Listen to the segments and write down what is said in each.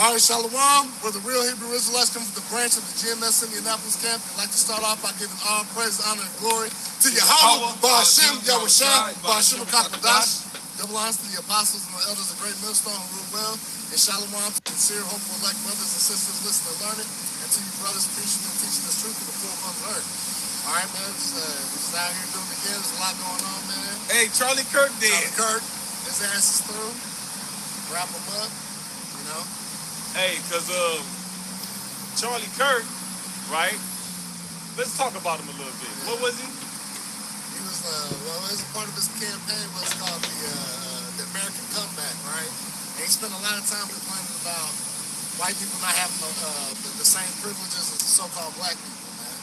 All right, Shalom. We're the real Hebrew Israelites coming from the branch of the Gmssindianpolis camp. I'd like to start off by giving all praise, honor, and glory to Yahweh, Ba'Hashem, Yahushua, Ba'Hashem HaKadosh. Double honors to the apostles and the elders of Great Millstone who rule well. And Shalom to sincere, hopeful, elect brothers and sisters listening and learning. And to you brothers preaching and teaching this truth to the full of the earth. All right, man. We're just out here doing it again. There's a lot going on, man. Hey, Charlie Kirk did. Charlie Kirk, his ass is through. Wrap him up, you know. Hey, because Charlie Kirk, right? Let's talk about him a little bit. Yeah. What was he? He was, well, as a part of his campaign was called the American Comeback, right? And he spent a lot of time complaining about white people not having the same privileges as the so-called black people, man.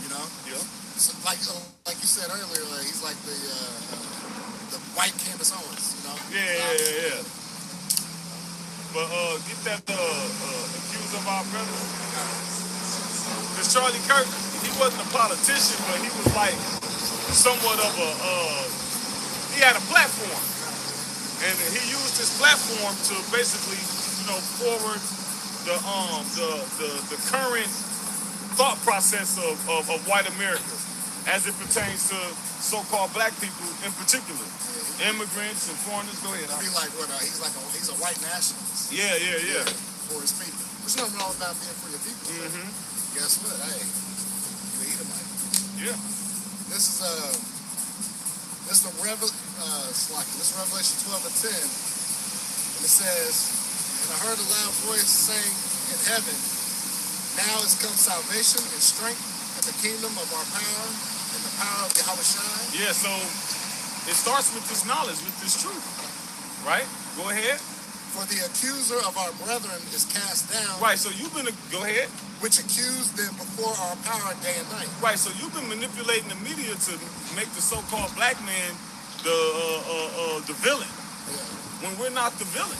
You know? Yeah. So, like you said earlier, he's like the white Candace Owens, you know? Yeah. But get that accused of our brother. Because Charlie Kirk, he wasn't a politician, but he was like somewhat of he had a platform. And he used his platform to basically, forward the current thought process of white America as it pertains to so-called black people in particular. Immigrants and foreigners. Go ahead. He's like what? He's a white nationalist. Yeah. For his people. There's nothing wrong about being for your people. Mm-hmm. Guess what? Hey, you Edomite. Yeah. This is Revelation 12:10, and it says, "And I heard a loud voice saying in heaven, now has come salvation and strength and the kingdom of our power and the power of Yahushua." Yeah. So it starts with this knowledge, with this truth, right? Go ahead. "For the accuser of our brethren is cast down." Right, so you've been, go ahead. "Which accused them before our power day and night." Right, so you've been manipulating the media to make the so-called black man the villain. Yeah. When we're not the villain.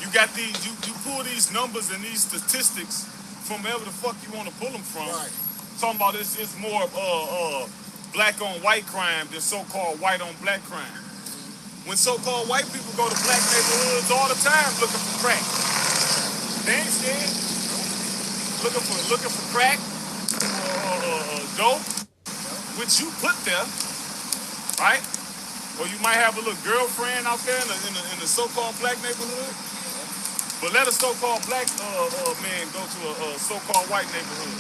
You got these, you pull these numbers and these statistics from wherever the fuck you want to pull them from. Right. Talking about it's more black on white crime than so-called white on black crime. When so-called white people go to black neighborhoods all the time looking for crack, they ain't scared. Looking for crack, dope, which you put there, right? Or you might have a little girlfriend out there in the so-called black neighborhood. But let a so-called black man go to a so-called white neighborhood.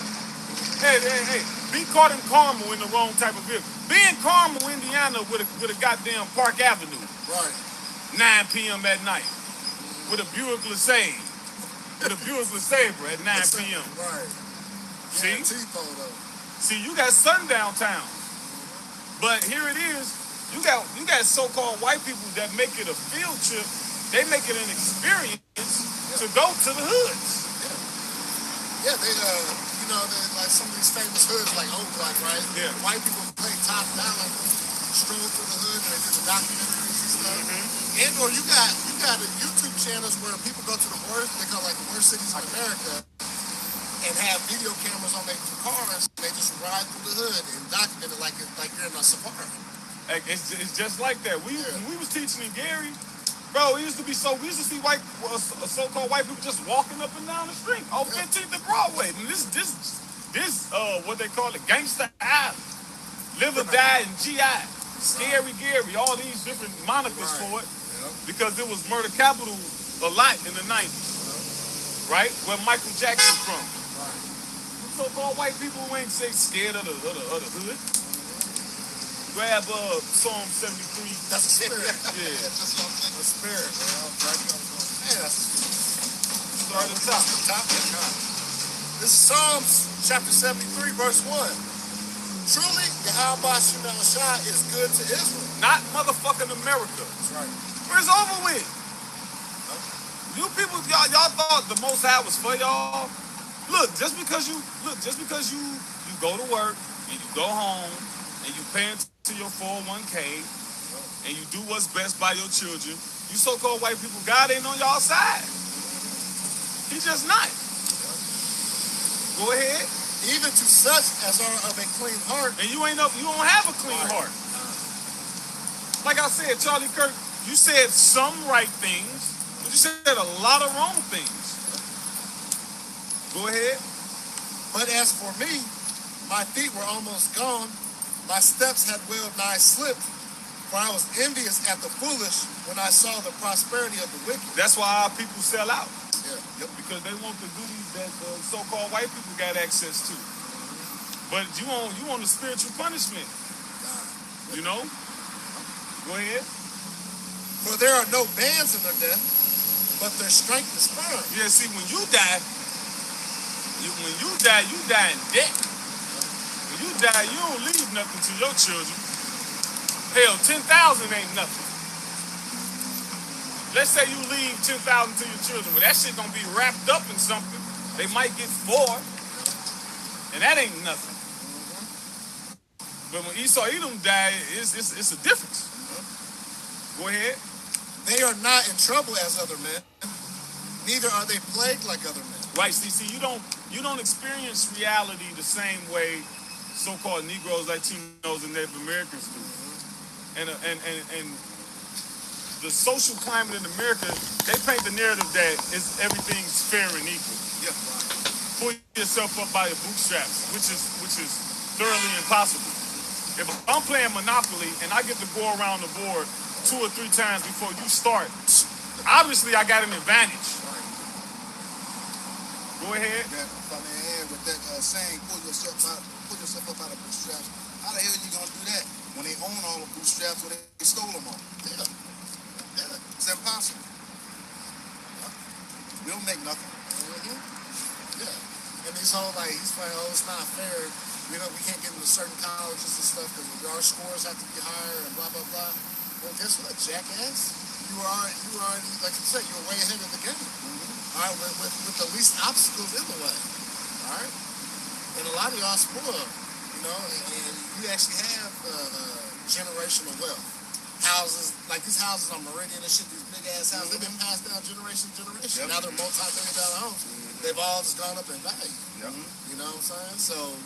Hey, be caught in Carmel in the wrong type of vehicle. Be in Carmel, Indiana with a goddamn Park Avenue. Right. 9 p.m. at night. With a Buick LeSabre. At 9 p.m. Right. See? Yeah, See, you got sundown town. But here it is. You got so-called white people that make it a field trip. They make it an experience to go to the hoods. Yeah, they like some of these famous hoods like Oak Block, right? Yeah. White people play top dollar, stroll through the hood, and they do the documentaries and stuff. Mm-hmm. And or you got YouTube channels where people go to the worst, they call like the worst cities in America, and have video cameras on their cars. And they just ride through the hood and document it like you're in a safari. It's just like that. When we was teaching in Gary, bro, we used to see so-called white people just walking up and down the street on 15th and Broadway. And this what they call it, Gangsta Island, Live or Die and GI, Scary Gary, all these different monikers for it, because it was murder capital a lot in the 90s, right? Where Michael Jackson's from. So-called white people who ain't scared of the hood. Grab Psalm 73. That's a spirit. Yeah. That's what I'm saying. A spirit, man. Yeah, that's a spirit. Start at the top. This is Psalms chapter 73, verse 1. Truly, Yahweh Shah is good to Israel. Not motherfucking America. That's right. It's over with. You people, y'all thought the Most High was for y'all. Look, just because you go to work and you go home and you pay into your 401k and you do what's best by your children, you so-called white people, God ain't on y'all side. He's just not. Go ahead. Even to such as are of a clean heart. And you don't have a clean heart. Like I said, Charlie Kirk, you said some right things, but you You said a lot of wrong things. Go ahead. But as for me, my feet were almost gone. My steps had well nigh slipped. For I was envious at the foolish when I saw the prosperity of the wicked. That's why our people sell out. Yeah. Yep. Because they want the goodies that the so-called white people got access to. But you want the spiritual punishment. You know? Go ahead. For there are no bands in their death, but their strength is firm. Yeah, see, when you die in debt. When you die, you don't leave nothing to your children. Hell, 10,000 ain't nothing. Let's say you leave 10,000 to your children, but that shit gonna be wrapped up in something. They might get 4, and that ain't nothing. But when Esau Edom died, it's a difference. Go ahead. They are not in trouble as other men, neither are they plagued like other men. Right, see, you don't experience reality the same way so-called Negroes, Latinos, and Native Americans do. And the social climate in America, they paint the narrative that everything's fair and equal. Yeah, right. Pull yourself up by your bootstraps, which is thoroughly impossible. If I'm playing Monopoly and I get to go around the board 2 or 3 times before you start, obviously I got an advantage. Go ahead. With that saying, pull yourself up out of bootstraps. How the hell are you gonna do that when they own all the bootstraps or they stole them all? Yeah. It's impossible. We don't make nothing. Yeah. And he's whole he's like, oh, it's not fair. We can't get into certain colleges and stuff because our scores have to be higher and blah blah blah. Well, guess what, jackass? You were already, like you said, you were way ahead of the game. All right, with the least obstacles in the way. All right, and a lot of y'all spoiled, and you actually have generational wealth. Houses, like these houses on Meridian and shit, these big ass houses, they've been passed down generation to generation. Yep. Now they're multi-million-dollar homes. They've all just gone up in value. Yep. You know what I'm saying? So,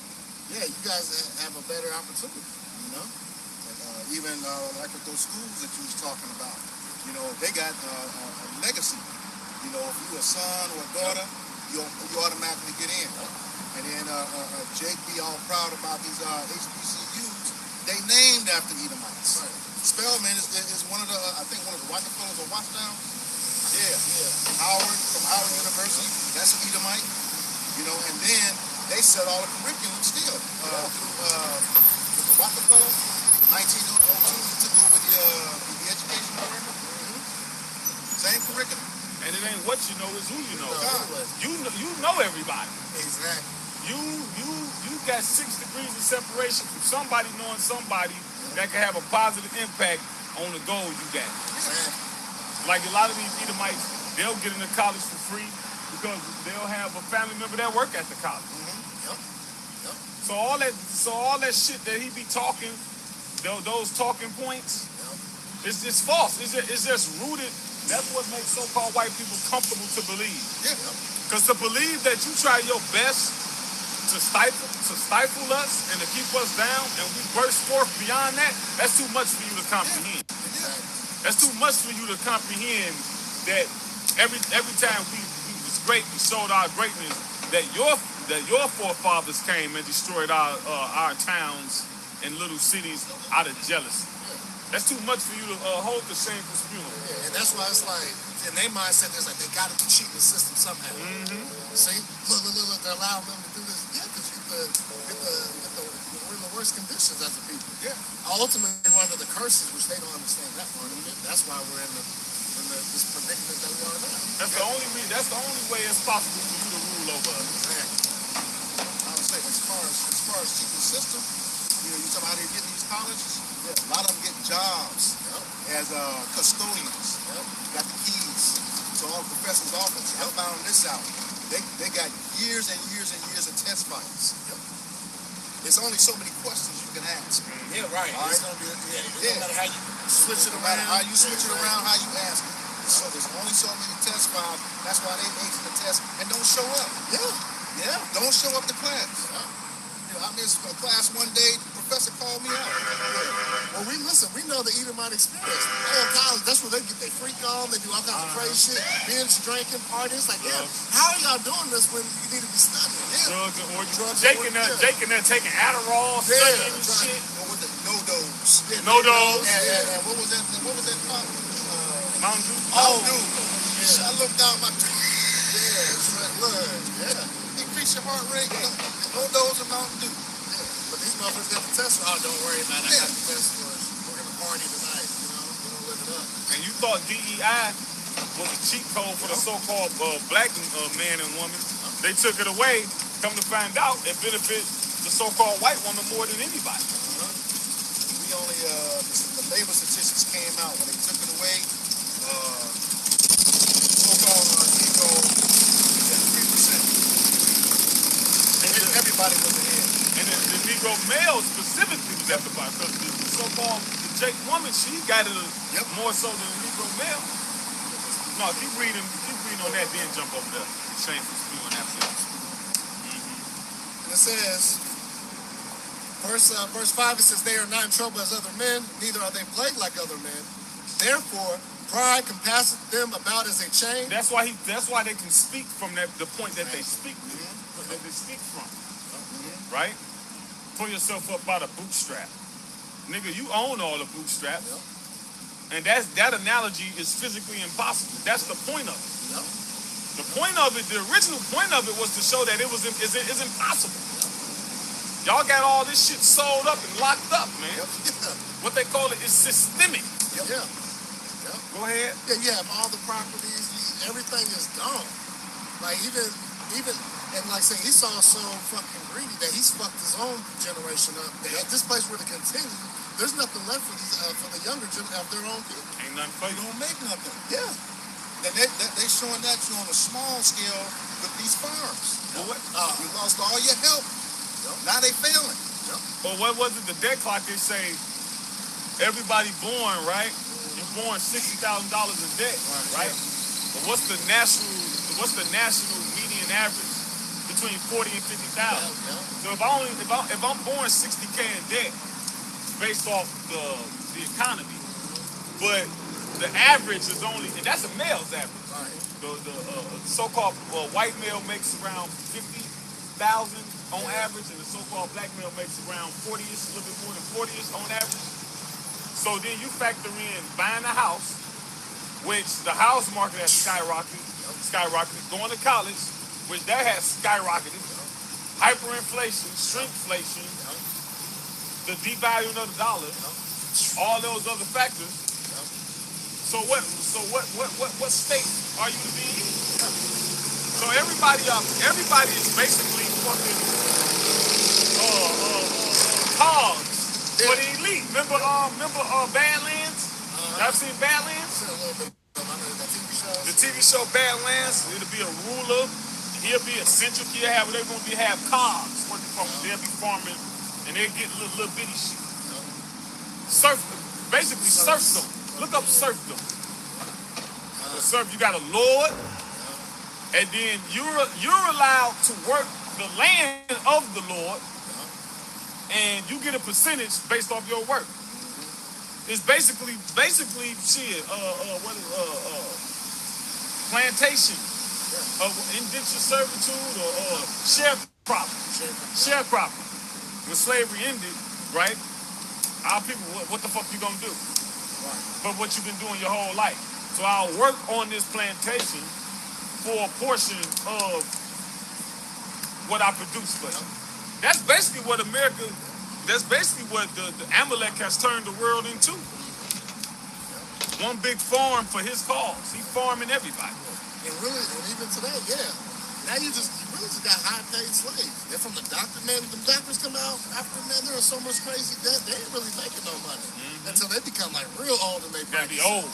yeah, you guys have a better opportunity. And even like with those schools that you was talking about, they got a legacy. If you're a son or a daughter, you automatically get in. And then Jake be all proud about these HBCUs. They named after Edomites. Right. Spelman is one of the Rockefellers of Watchtown. Yeah. From Howard University. That's an Edomite. And then they set all the curriculum still. Through Rockefeller, 1902, he took over the education department. Same curriculum. And it ain't what you know, it's who you know. You know everybody. Exactly. You got 6 degrees of separation from somebody knowing somebody that can have a positive impact on the goal you got. Exactly. Like a lot of these Edomites, they'll get into college for free because they'll have a family member that work at the college. Yep. So all that shit that he be talking, those talking points, it's false. It's just rooted. That's what makes so-called white people comfortable to believe. Yeah. Because to believe that you try your best to stifle us and to keep us down, and we burst forth beyond that, that's too much for you to comprehend. That's too much for you to comprehend that every time we was great, we showed our greatness, that your forefathers came and destroyed our towns and little cities out of jealousy. That's too much for you to hold the shameful spume. Yeah, and that's why it's like, in their mindset, it's like they got to cheat the system somehow. See? Look, they're allowing them to do this. Yeah, because we're in the worst conditions as a people. Yeah. Ultimately, we're under the curses, which they don't understand that part of it. That's why we're in this predicament that we are now. That's the only way it's possible for you to rule over us. Exactly. I would say, as far as cheating the system, you talk about how they get these colleges. Yeah. A lot of them get jobs as custodians. Got the keys to all the professors' offices. I found this out. They got years and years and years of test fights. There's only so many questions you can ask. Yeah, right. All right? It's gonna be, no matter how you switch it No matter around. how you switch it around, how you ask it. So there's only so many test files. That's why they ace the test and don't show up. Yeah. Don't show up to class. I missed class one day. The professor called me out. But we know the Edomite experience. They in college, that's where they get their freak on. They do all kinds of crazy shit, binge drinking, parties. Like, yeah, how are y'all doing this when you need to be studying? Yeah. Drugs. Jake in there taking Adderall, studying and shit. What was it? No-dos. No-dos. And what was that? Mountain Dew. Mountain Dew. Yeah. I looked down my... Increase your heart rate. No-dos and Mountain Dew. But these motherfuckers got the test. Oh, don't worry about it. I got the test for us. We're going to party tonight. We're going to live it up. And you thought DEI was a cheat code for the so-called black man and woman. They took it away. Come to find out, it benefits the so-called white woman more than anybody. We only, the labor statistics came out when they took it away. So-called Negro is at 3%. Everybody was ahead. And the Negro male specifically was at the bottom, because the so-called Jake woman, she got it more so than the Negro male. No, keep reading on that, then jump over there. Shameful spewing that shit. It says, verse 5, it says, they are not in trouble as other men, neither are they plagued like other men. Therefore, pride compasseth them about as a chain. That's why they can speak from the point that they speak that they speak from. Right? Pull yourself up by the bootstrap. Nigga, you own all the bootstraps. And that analogy is physically impossible. That's the point of it. The point of it, the original point of it was to show that it's impossible. Y'all got all this shit sold up and locked up, man. What they call it is systemic. Go ahead. Yeah, you have all the properties, everything is gone. Like even, and like say Esau's so fucking greedy that he's fucked his own generation up. If this place were to continue, there's nothing left for the younger generation of their own people. Ain't nothing for you. Don't make nothing. Yeah. And they showing that you on a small scale with these farms. Well, what? You lost all your help. Now they failing. Well, what was it? The debt clock, they say everybody born, right? You're born $60,000 in debt, right? But what's the national median average between 40 and 50,000? So if I'm born 60K in debt based off the economy, but the average is only, and that's a male's average. The so-called white male makes around 50,000 on average, and the so-called black male makes around 40ish, a little bit more than 40ish on average. So then you factor in buying a house, which the house market has skyrocketed, going to college, which that has skyrocketed, hyperinflation, shrinkflation, the devaluing of the dollar, all those other factors. So what state are you to be in? So everybody is basically fucking cogs for the elite. Remember Badlands? Y'all seen Badlands? The TV show Badlands. It'll be a ruler. He'll be eccentric. They're gonna have cogs working for him. They'll be farming and they'll get little bitty shit. Serfdom. Look up serfdom. You got a lord, and then you're allowed to work the land of the lord, and you get a percentage based off your work. It's basically shit. Plantation, indentured servitude, or sharecropping. When slavery ended, right? Our people, what the fuck you gonna do? But what you've been doing your whole life. So I'll work on this plantation for a portion of what I produce for you. That's basically what America, that's basically what the Amalek has turned the world into. One big farm for his cause. He's farming everybody. And even today, now you really just got high-paid slaves. They're from the doctor, man. The doctors come out after, man, they're so much crazy debt. They ain't really making no money until they become like real old and they gotta be old.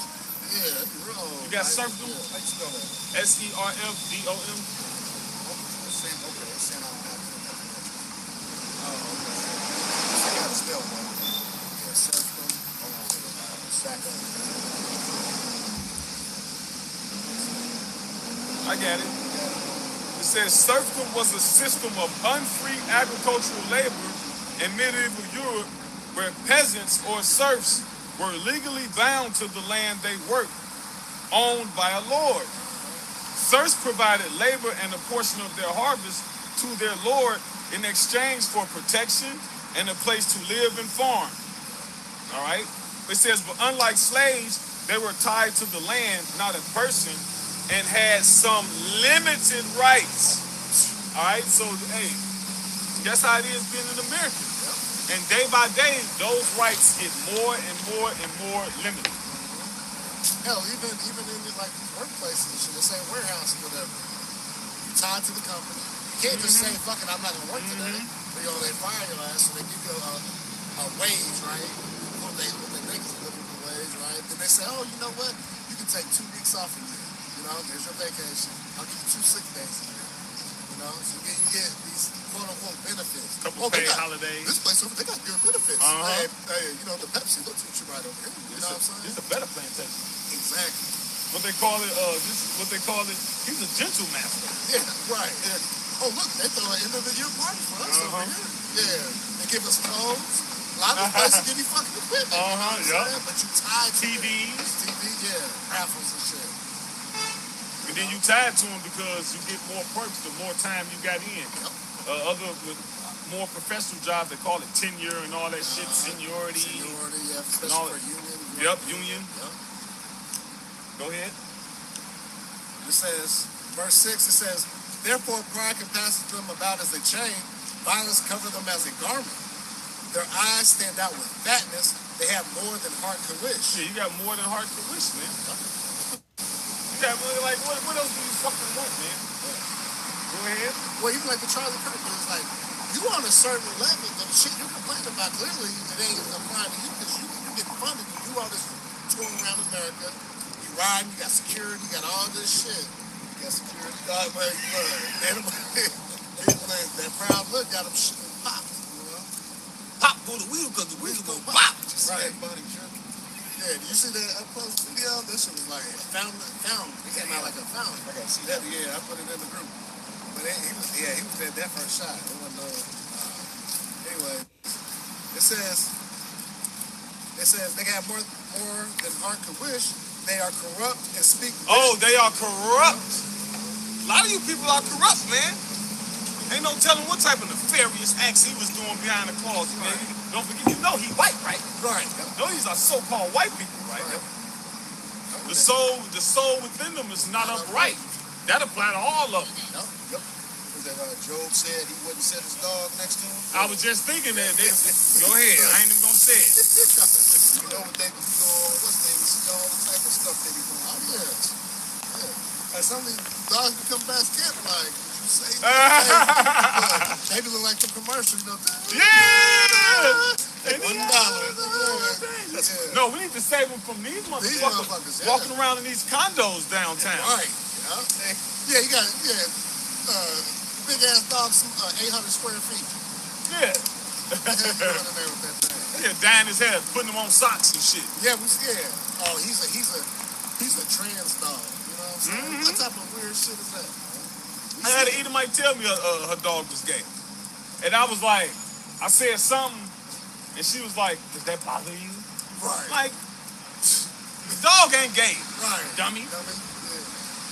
Yeah, that'd be real old. You got serfdom? How you spell that? SERFDOM. Okay, that's saying I don't have to. Oh, okay. I gotta spell one. Yeah, serfdom. Hold on. Back up. I got it. It says serfdom was a system of unfree agricultural labor in medieval Europe where peasants or serfs were legally bound to the land they worked, owned by a lord. Serfs provided labor and a portion of their harvest to their lord in exchange for protection and a place to live and farm. All right? It says, but unlike slaves, they were tied to the land, not a person, and had some limited rights. All right? So, hey, that's how it is being an American. And day by day, those rights get more and more and more limited. Hell, even in like these workplaces and shit, they say warehouse or whatever. You tied to the company. You can't just say, fuck it, I'm not gonna work today. But, they fire your ass, so they give you a wage, right? What they make is a living wage, right? Then they say, oh, you know what? You can take 2 weeks off a year. There's your vacation. I'll give you 2 sick days a year. So you get these quote-unquote benefits. Couple paid holidays. This place over, they got good benefits. Hey, the Pepsi, they'll treat you right over here. You know what I'm saying? This is a better plantation. Exactly. What they call it, he's a gentle master. Yeah, right. Yeah. Oh, look, they throw an end-of-the-year party for us over here. Yeah. They give us clothes. A lot of places give you fucking equipment. But you tied to TVs. Raffles and shit. And then you tied to them because you get more perks the more time you got in. Other with more professional jobs, they call it tenure and all that shit, seniority. Seniority, yeah, especially for union. Yep, union. Yep. Go ahead. It says, verse 6, it says, therefore pride compasses them about as a chain, violence cover them as a garment. Their eyes stand out with fatness, they have more than heart could wish. Yeah, you got more than heart could wish, man. Yeah, like, what else do you fucking want, man? Go ahead. Well, even like the Charlie Kirk, it's like, you on a certain level, the shit you complain about, clearly it ain't applying to you because you get funded, you do all this touring around America, you riding, you got security, you got all this shit. You got security, that proud look got them shit popped, Pop through the wheel because the wheel go pop. Right. Yeah, do you see that up close video? This shit was like found. It came out like a fountain. I gotta see that. Yeah, I put it in the group. But he was dead that first shot. It wasn't anyway, it says they got more than heart could wish. They are corrupt and speak. Oh, they are corrupt. A lot of you people are corrupt, man. Ain't no telling what type of nefarious acts he was doing behind the closet, man. Don't forget, he white, right? Right. These are so-called white people, right? The soul within them is not upright. That apply to all of them. Yep. Job said he wouldn't set his dog next to him. I was just thinking that. Go ahead. I ain't even gonna say it. You know what they be doing? What's the name? All the type of stuff they be doing. Oh yeah. Like some of these dogs become best kept. Like you say, they look like the commercial. Yeah. $1. Yeah. No, we need to save them from these motherfuckers walking around in these condos downtown. Right. Yeah. You got big ass dogs, 800 square feet. Yeah. Yeah, dyeing his hair, putting them on socks and shit. Yeah, Oh, he's a trans dog. You know what I'm saying? What type of weird shit is that? I had an Edomite tell me her dog was gay, and I was like, I said something, and she was like, "Does that bother you?" Right. Like, the dog ain't gay. Right. Dummy.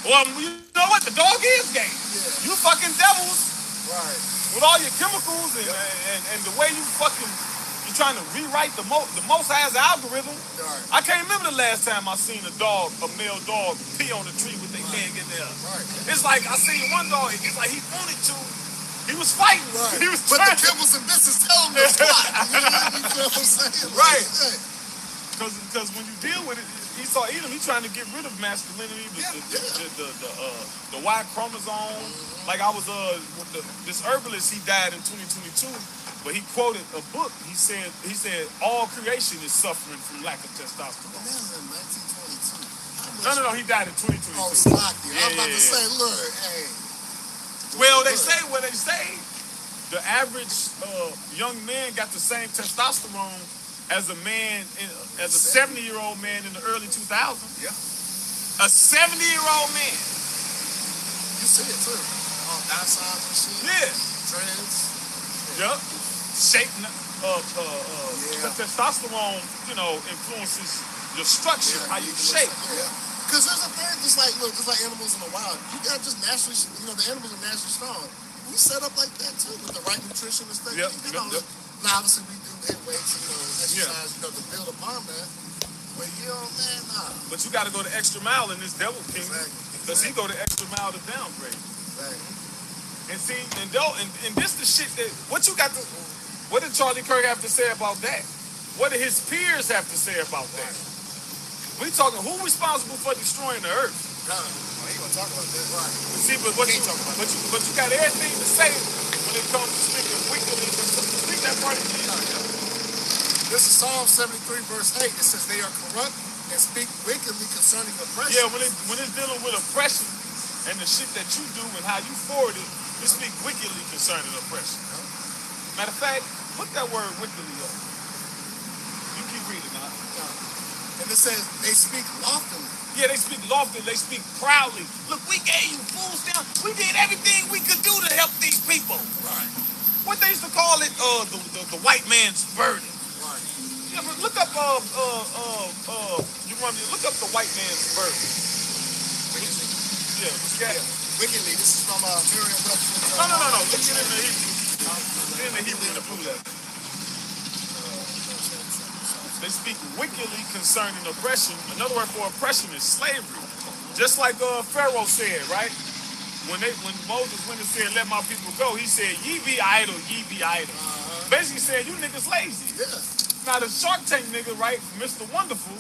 Well, you know what? The dog is gay. Yeah. You fucking devils. Right. With all your chemicals and the way you're trying to rewrite the Most High's algorithm. Right. I can't remember the last time I seen a male dog, pee on a tree with their leg in there. Right. It's like I seen one dog. It's like he wanted to. He was fighting. Right. He was but trying the kibbles and bits tell him to squat. You know what I'm saying? Right. Because when you deal with it, Esau Edom, he's trying to get rid of masculinity, the Y chromosome. Like I was this herbalist, he died in 2022, but he quoted a book. He said all creation is suffering from lack of testosterone. That was in 1922. No, he died in 2022. Oh, Slocky. I was about to say, look, hey. Well, they say the average young man got the same testosterone as a man, as a 70-year-old man in the early 2000s. Yeah. A 70-year-old man. You see it too. All that size and shit. Yeah. Trends. Yep. shape, testosterone, you know, influences your structure, how you shape. Because there's a thing, just like animals in the wild, you got just naturally, you know, the animals are naturally strong. We set up like that too, with the right nutrition and stuff. Now obviously we do hit weights, you know, exercise, you know, to build upon that. But you know, man, nah. But you got to go the extra mile in this devil king, because he go the extra mile to downgrade. And see, and this the shit that what did Charlie Kirk have to say about that? What did his peers have to say about that? We talking who responsible for destroying the earth? He gonna talk about that, right? See, but you got everything to say when it comes to speaking wickedly. Speak that part again. This is Psalm 73, verse 8. It says they are corrupt and speak wickedly concerning oppression. Yeah, when it's dealing with oppression and the shit that you do and how you forward it, they speak wickedly concerning oppression. Matter of fact, look that word wickedly up. You keep reading now. And it says they speak loftily. Yeah, they speak loftily. They speak proudly. Look, we gave you fools down. We did everything we could do to help these people. Right. What they used to call it, the white man's burden. Right. Yeah, but look up, look up the white man's burden. Wickedly. Yeah, what's that? Wickedly. This is from Merriam-Webster's. No. Look at it in the Hebrew. In the Hebrew in the blue letter. They speak wickedly concerning oppression. Another word for oppression is slavery. Just like Pharaoh said, right? When Moses went and said, let my people go, he said, ye be idle, ye be idle. Basically saying, you niggas lazy. Yeah. Now the Shark Tank nigga, right, Mr. Wonderful,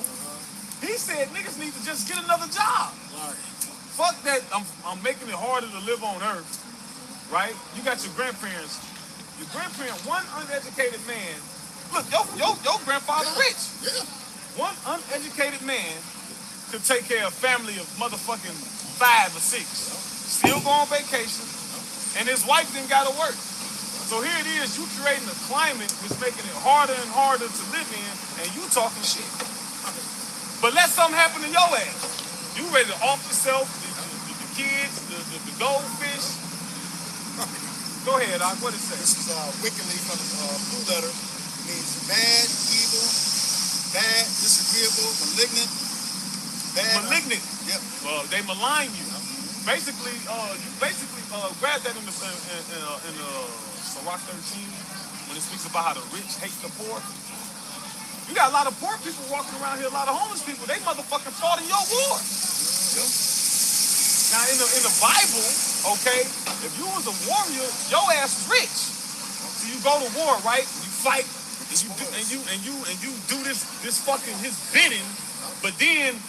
he said niggas need to just get another job. Right. Fuck that, I'm making it harder to live on earth, right? You got your grandparents. Your grandparent, one uneducated man, look, your grandfather rich. Yeah. One uneducated man could take care of a family of motherfucking 5 or 6. Still go on vacation, and his wife didn't gotta work. So here it is, you creating a climate that's making it harder and harder to live in, and you talking shit. But let something happen to your ass. You ready to off yourself, the kids, the goldfish. Go ahead, Doc, what it say? This is wickedly from the blue letter. It means bad, evil, bad, disagreeable, malignant, bad. Malignant. Yep. They malign you. Basically, grab that in Sirach 13 when it speaks about how the rich hate the poor. You got a lot of poor people walking around here, a lot of homeless people. They motherfucking fought in your war. Yep. Now in the Bible, okay, if you was a warrior, your ass was rich. So you go to war, right? You fight, and you do this fucking his bidding, but then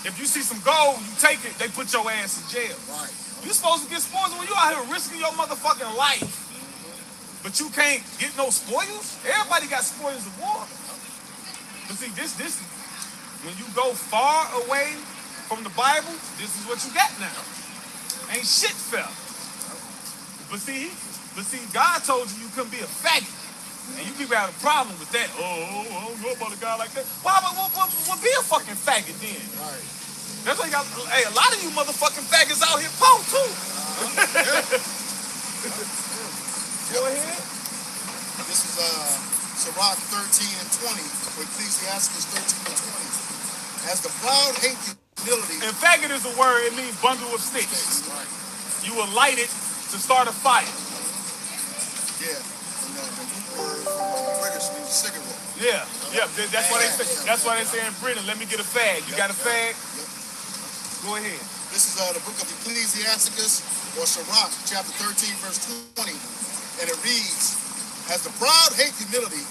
if you see some gold, you take it, they put your ass in jail. Right. You supposed to get spoils when you out here risking your motherfucking life. But you can't get no spoils? Everybody got spoils of war. But see, this when you go far away from the Bible, this is what you got now. Ain't shit fair. But see, God told you couldn't be a faggot. And you people have a problem with that. Oh, I don't know about a guy like that. Why would be a fucking faggot then? Right. That's why you got, hey, a lot of you motherfucking faggots out here poor too. Go ahead. This is Sirach 13 and 20, or Ecclesiastes 13 and 20. As the proud hate humility. And faggot is a word, it means bundle of sticks. Right. You will light it to start a fire. Yeah. And the root word from British means cigarette. Yeah. That's why they say. That's why they say in Britain, let me get a fag. You got a fag? Yep. Go ahead. This is the book of Ecclesiastes, or Sirach, chapter 13, verse 20. And it reads, as the proud hate humility,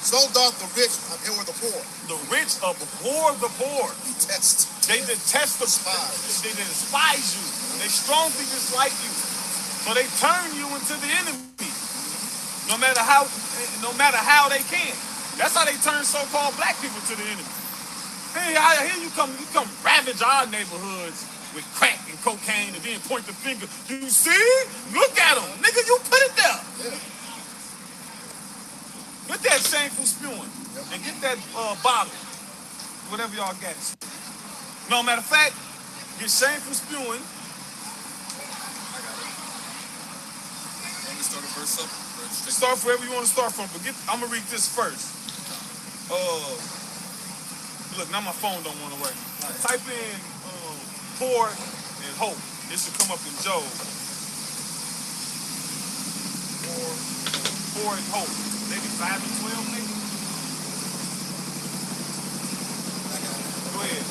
so doth the rich abhor the poor. The rich abhor the poor. Detest. They detest the Despise. They despise you. They strongly dislike you. So they turn you into the enemy. No matter how they can. That's how they turn so-called black people to the enemy. Hey, I hear you come ravage our neighborhoods with crack and cocaine and then point the finger. You see? Look at them. Nigga, you put it there. Yeah. Get that shameful spewing. And get that bottle. Whatever y'all got. No, matter of fact, get shameful spewing. I got it. Let me start at verse up. Start wherever you want to start from, but I'm gonna read this first. Look, now my phone don't want to work. Type in poor and hope. This should come up in Job. Poor and hope. Maybe 5 and 12, maybe. Go ahead.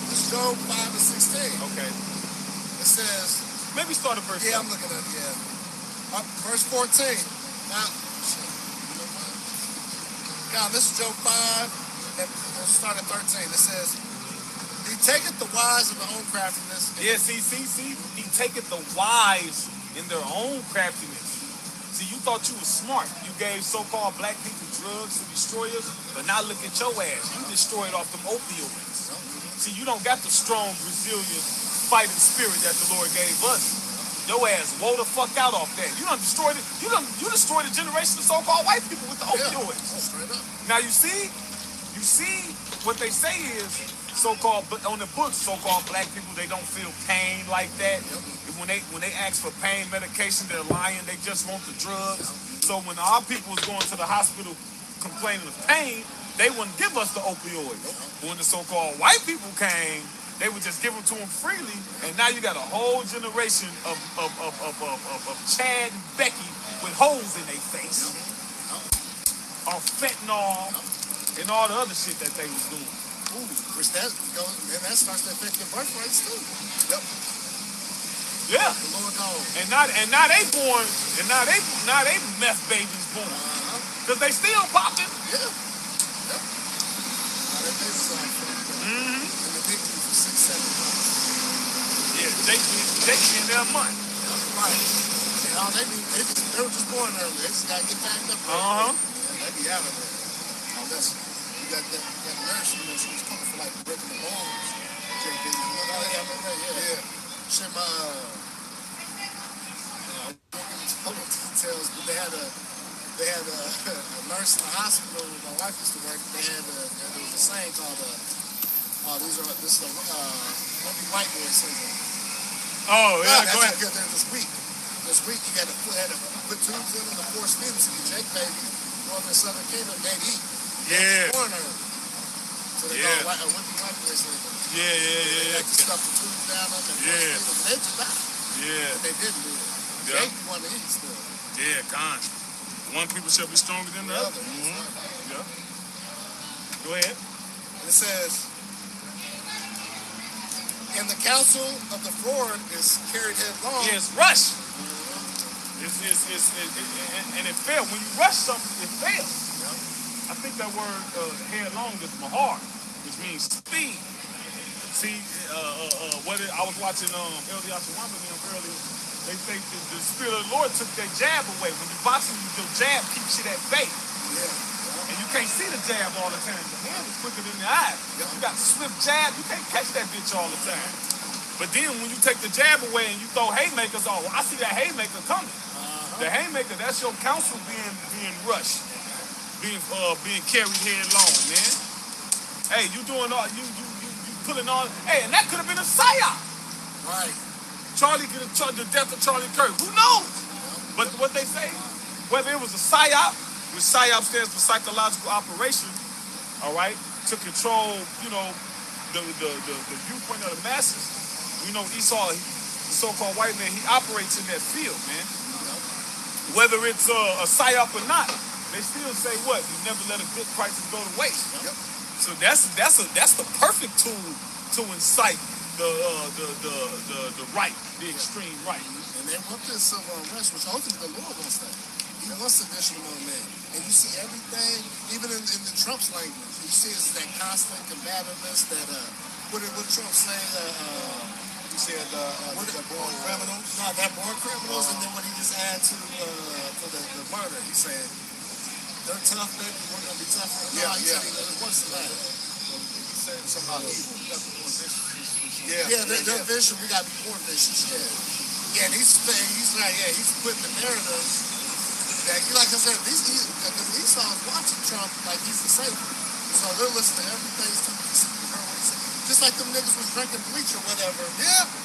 It's Job 5 and 16. Okay. It says, maybe start at verse. Yeah, I'm looking at it. Yeah. Verse 14. Now, this is Job 5, and we'll start at 13. It says, he taketh the wise in their own craftiness. Yeah, see. He taketh the wise in their own craftiness. See, you thought you was smart. You gave so-called black people drugs to destroy us, but now look at your ass. You destroyed off them opioids. See, you don't got the strong, resilient, fighting spirit that the Lord gave us. Your ass woe the fuck out off that. You done destroyed it. You destroyed a generation of so-called white people with the opioids. Straight up. Now you see what they say is so-called on the books, so-called black people, they don't feel pain like that. When they ask for pain medication, they're lying. They just want the drugs. So when our people was going to the hospital complaining of pain, they wouldn't give us the opioids. But when the so-called white people came, they would just give them to them freely, and now you got a whole generation of Chad and Becky with holes in their face, on fentanyl, and all the other shit that they was doing. Ooh, which that starts to affect your birth rates too. Yep. Yeah. The Lord knows. And now they born, and now they meth babies born, cause they still popping. Yeah. Yep. Now they babies are. Yeah, they be in their money. Right. And all they were just born early. They just gotta get backed up. Yeah, they be out of there. Oh, that's you got that nurse, she was coming for like breaking the bones. JB, you know that? Yeah. Shit, my I won't give you total details, but they had a nurse in the hospital where my wife used to work. There was a saying called this is white boy syndrome. Oh, yeah, go ahead. This week you had to put tubes in them to force feed them. So you take babies, Northern Southern Kingdom, they'd eat. Yeah. Born early. So they call it a wimpy white boy syndrome. Yeah. They had to stuff the tubes down them and force feed them. They just died. Yeah. But they didn't do it. They wanted to eat still. Yeah, con. One people shall be stronger than the other. Yeah. Go ahead. It says, and the counsel of the froward is carried headlong. Yeah, it's rush. And it fails. When you rush something, it fails. I think that word headlong is mahar, which means speed. See, I was watching L.D. Ashwamba earlier. They say the Spirit of the Lord took that jab away. When you boxing, your jab keeps you at bay. Yeah. And you can't see the jab all the time. The hand is quicker than the eye. You got swift jab, you can't catch that bitch all the time. But then when you take the jab away and you throw haymakers, I see that haymaker coming. The haymaker, that's your counsel being rushed, being carried headlong, man. Hey, you doing all you pulling on. Hey, and that could have been a psyop. Right. Charlie could have charged the death of Charlie Kirk. Who knows? But what they say, whether it was a psyop, which psyop stands for psychological operation, all right, to control, the viewpoint of the masses. Esau, the so-called white man, he operates in that field, man. Whether it's a psyop or not, they still say what? You never let a good crisis go to waste. Yep. So that's the perfect tool to incite the right, the extreme right. And they want this civil unrest, which ultimately the Lord wants that. He wants sedition among men. And you see everything, even in the Trump's language, you see it's that constant combativeness that what did Trump say? He said they're born criminals. No, they're born criminals, and then what he just add to the murder, he said they're tough, baby. We're gonna be tougher. No, he said it worse than that. He said somehow evil. They're vicious. We gotta be more vicious. Yeah, and he's putting the narrative that, like I said, Esau's watching Trump like he's the savior. So they're listening to everything just like them niggas was drinking bleach or whatever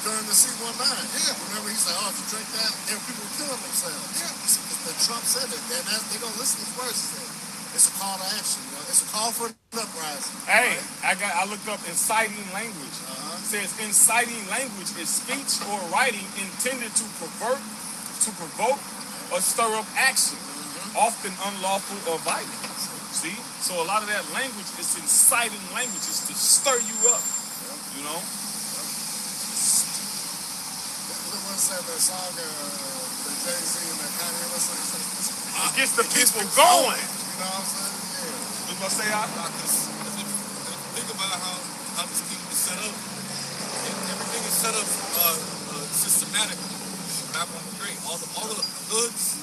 during the C-19. Yeah. Remember, he said, if you drink that, people were killing themselves. Yeah. The Trump said it. They're gonna listen to these words. It's a call to action. You know? It's a call for an uprising. Hey, right? I looked up inciting language. It says inciting language is speech or writing intended to provoke or stir up action, often unlawful or violent. See? So a lot of that language is inciting language. It's to stir you up. You know? What's that song that Jay-Z and Kanye was saying? It gets the people going. You know what I'm saying? Yeah. You gonna say I Think about how this thing is set up. Everything is set up systematically. Back on the great. All the hoods,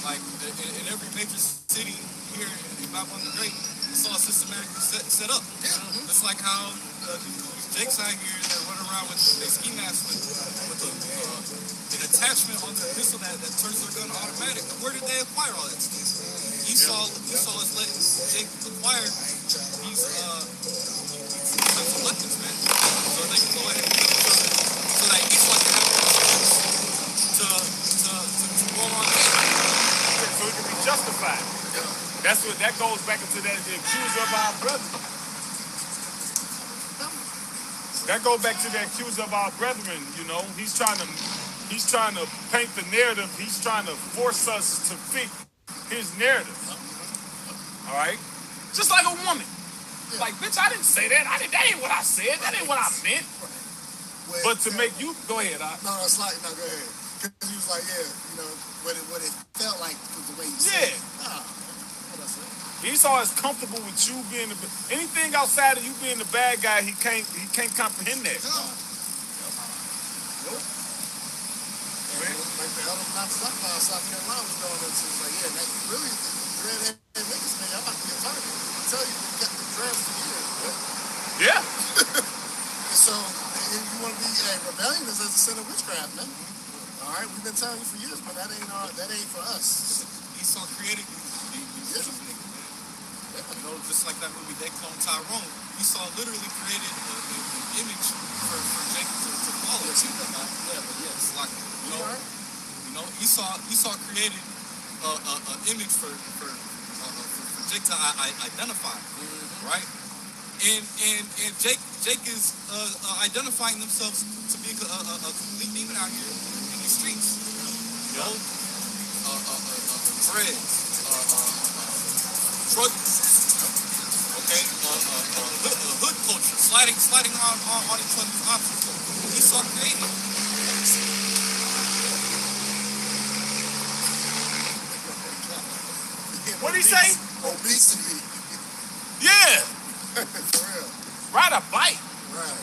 like in every major city here in Babylon the Great, it's all systematically set up. Yeah. It's like how these Jakes out here that run around with their ski masks with an attachment onto the pistol that turns their gun automatic. Where did they acquire all that stuff? Esau is letting Jake acquire these types of weapons, man, so they can go ahead and so that Esau can have to go on. So it can be justified. That's what that goes back into that the accuser of our brethren. That goes back to the accuser of our brethren. You know, he's trying to paint the narrative. He's trying to force us to fit his narrative. All right, just like a woman. Like, bitch, I didn't say that. That ain't what I said. That ain't what I meant. But to make you go ahead, no, it's like no, go ahead. Because he was like, yeah, you know, what it felt like was the way he said it. Nah, what I said. Esau is comfortable with you being anything outside of you being the bad guy. He can't comprehend that. No. Nope. Like the elder South Carolina was going into, it's like, yeah, that really, dreadhead niggas, man, y'all about to be a target. I tell you, we got the dreads for years, man. Yeah. So, if you want to be rebellion is as a sin of witchcraft, man. All right, we've been telling you for years, but that ain't for us. Esau created these niggas. You know, just like that movie, They Clone Tyrone. Esau literally created an image for Jacob to follow. Yeah, but yeah, it's like, you know, Esau created an image for Jake to identify, right? And Jake is identifying themselves to be a complete demon out here in these streets. You know, dreads, drug use, okay, hood culture, sliding on each other's obstacles. Esau created. What'd he say? Obesity. Yeah. For real. Ride a bike. Right.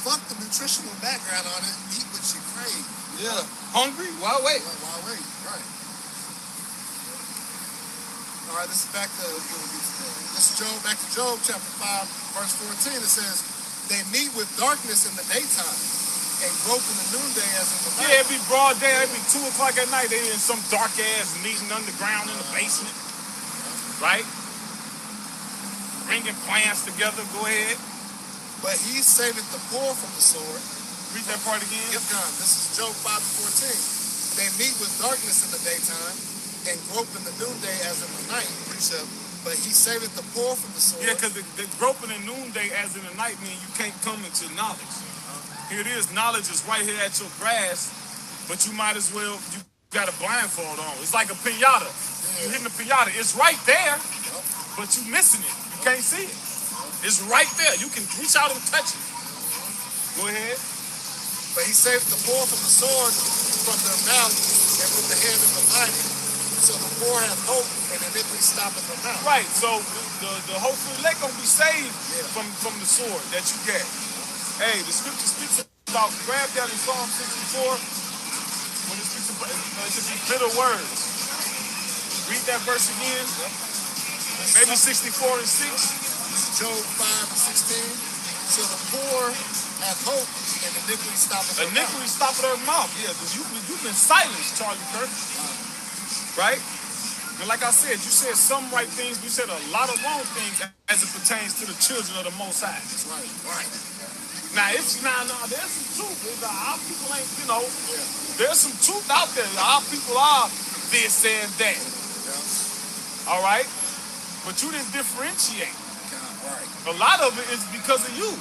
Fuck the nutritional background on it. Eat what you crave. Yeah. Hungry? Why wait? Why wait? Right. All right, this is back to Job. Back to Job, chapter 5, verse 14. It says, "They meet with darkness in the daytime, and grope in the noonday as in the night." Yeah, it'd be broad day. It'd be 2 o'clock at night. They in some dark ass meeting underground in the basement, right? Bringing plans together. Go ahead. But he saveth the poor from the sword. Read that part again. Yep, John. This is Job 5:14. They meet with darkness in the daytime, and grope in the noonday as in the night. Precept. But he saveth the poor from the sword. Yeah, because the groping in noonday as in the night means you can't come into knowledge. Here it is. Knowledge is right here at your grasp, but you might as well, you got a blindfold on. It's like a pinata. You hitting a pinata. It's right there, but you missing it. You can't see it. It's right there. You can reach out and touch it. Go ahead. But he saved the poor from the sword, from their mouth, and from the hand of the mighty. So the poor have hope, and iniquity stoppeth their mouth. Right. So the hopefully they're gonna be saved from the sword that you get. Hey, the scripture speaks about, grab that in Psalm 64, when it speaks about, it should be bitter words. Read that verse again. Maybe 64 and 6. Job 5:16. So the poor have hope, and iniquity stoppeth their mouth. Iniquity stoppeth their mouth. Yeah, because you've been silenced, Charlie Kirk. Right? And like I said, you said some right things, you said a lot of wrong things as it pertains to the children of the Most High. That's right. Right. Now, there's some truth. Our people ain't, there's some truth out there. Our people are this and that. Yeah. All right? But you didn't differentiate. Right. A lot of it is because of you.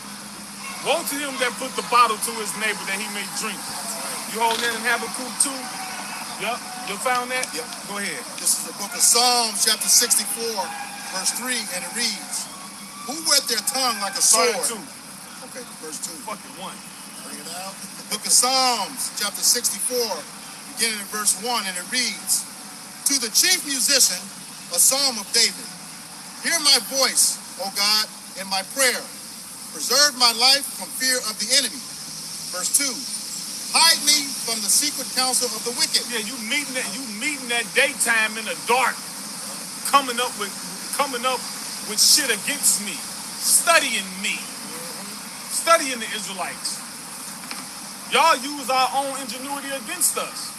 Woe to him that put the bottle to his neighbor that he may drink. You hold that in Habakkuk 2? Yep. You found that? Yep. Go ahead. This is the book of Psalms, chapter 64, verse 3, and it reads, who wet their tongue like a sword? Start at 2. Okay, verse 2. Fucking 1. Bring it out. Book of Psalms, chapter 64, beginning in verse 1, and it reads, to the chief musician, a psalm of David. Hear my voice, O God, in my prayer. Preserve my life from fear of the enemy. Verse 2. Hide me from the secret counsel of the wicked. Yeah, you meeting that daytime in the dark, coming up with shit against me, studying me, studying the Israelites. Y'all use our own ingenuity against us,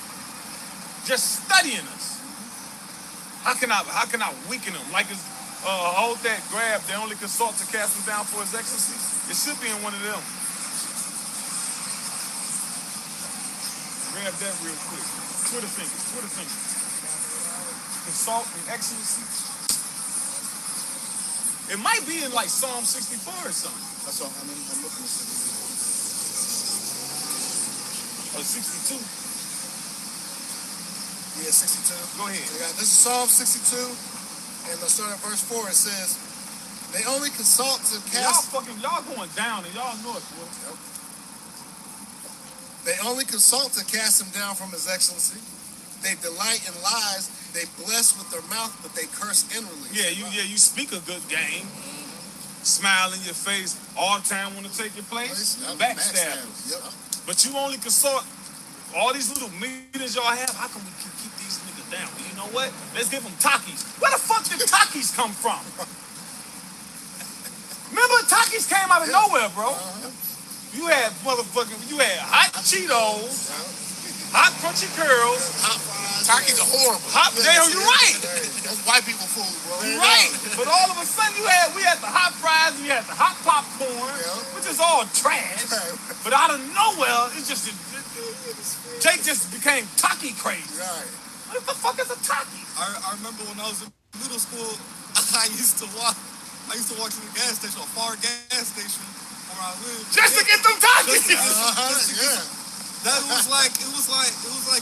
just studying us. How can I weaken them? Like it's hold that, grab. They only consult to cast him down for his excellency. It should be in one of them. Grab that real quick. Twitter fingers. Consult and excellency. It might be in like Psalm 64 or something. That's all. I'm looking at it. Or 62. Yeah, 62. Go ahead. This is Psalm 62, and let's start at verse 4. It says, they only consult to cast... Y'all going down and y'all know it, boy. They only consult to cast him down from his excellency. They delight in lies. They bless with their mouth, but they curse inwardly. You speak a good game. Smile in your face. All the time want to take your place. Backstabbers. Yep. But you only consult all these little meetings y'all have. How can we keep these niggas down? Well, you know what? Let's give them Takis. Where the fuck did Takis come from? Remember, Takis came out of nowhere, bro. You had hot Cheetos, hot crunchy curls, hot fries. Takis are horrible. You're right. That's white people food, bro. You're right. But all of a sudden we had the hot fries, we had the hot popcorn, which is all trash. But out of nowhere, Jake just became Taki crazy. Right. What the fuck is a Taki? I remember when I was in middle school, I used to walk to the gas station, a far gas station where I lived. Just to get them Takis. That was like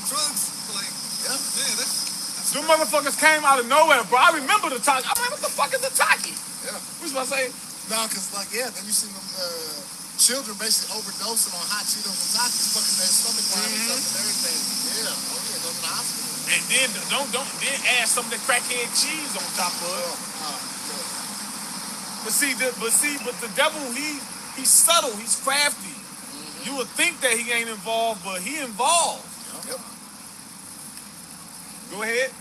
drugs. Like, man, that's them motherfuckers came out of nowhere, bro. I remember the Taki. I mean, what the fuck is a Taki? Yeah. What you about to say? No, because then you see them children basically overdosing on hot Cheetos and Takis, fucking their stomach lines up and everything. Yeah. Oh yeah, go to the hospital. And then then add some of the crackhead cheese on top of it. But the devil, he's subtle, he's crafty. You would think that he ain't involved, but he involved. Yep. Go ahead.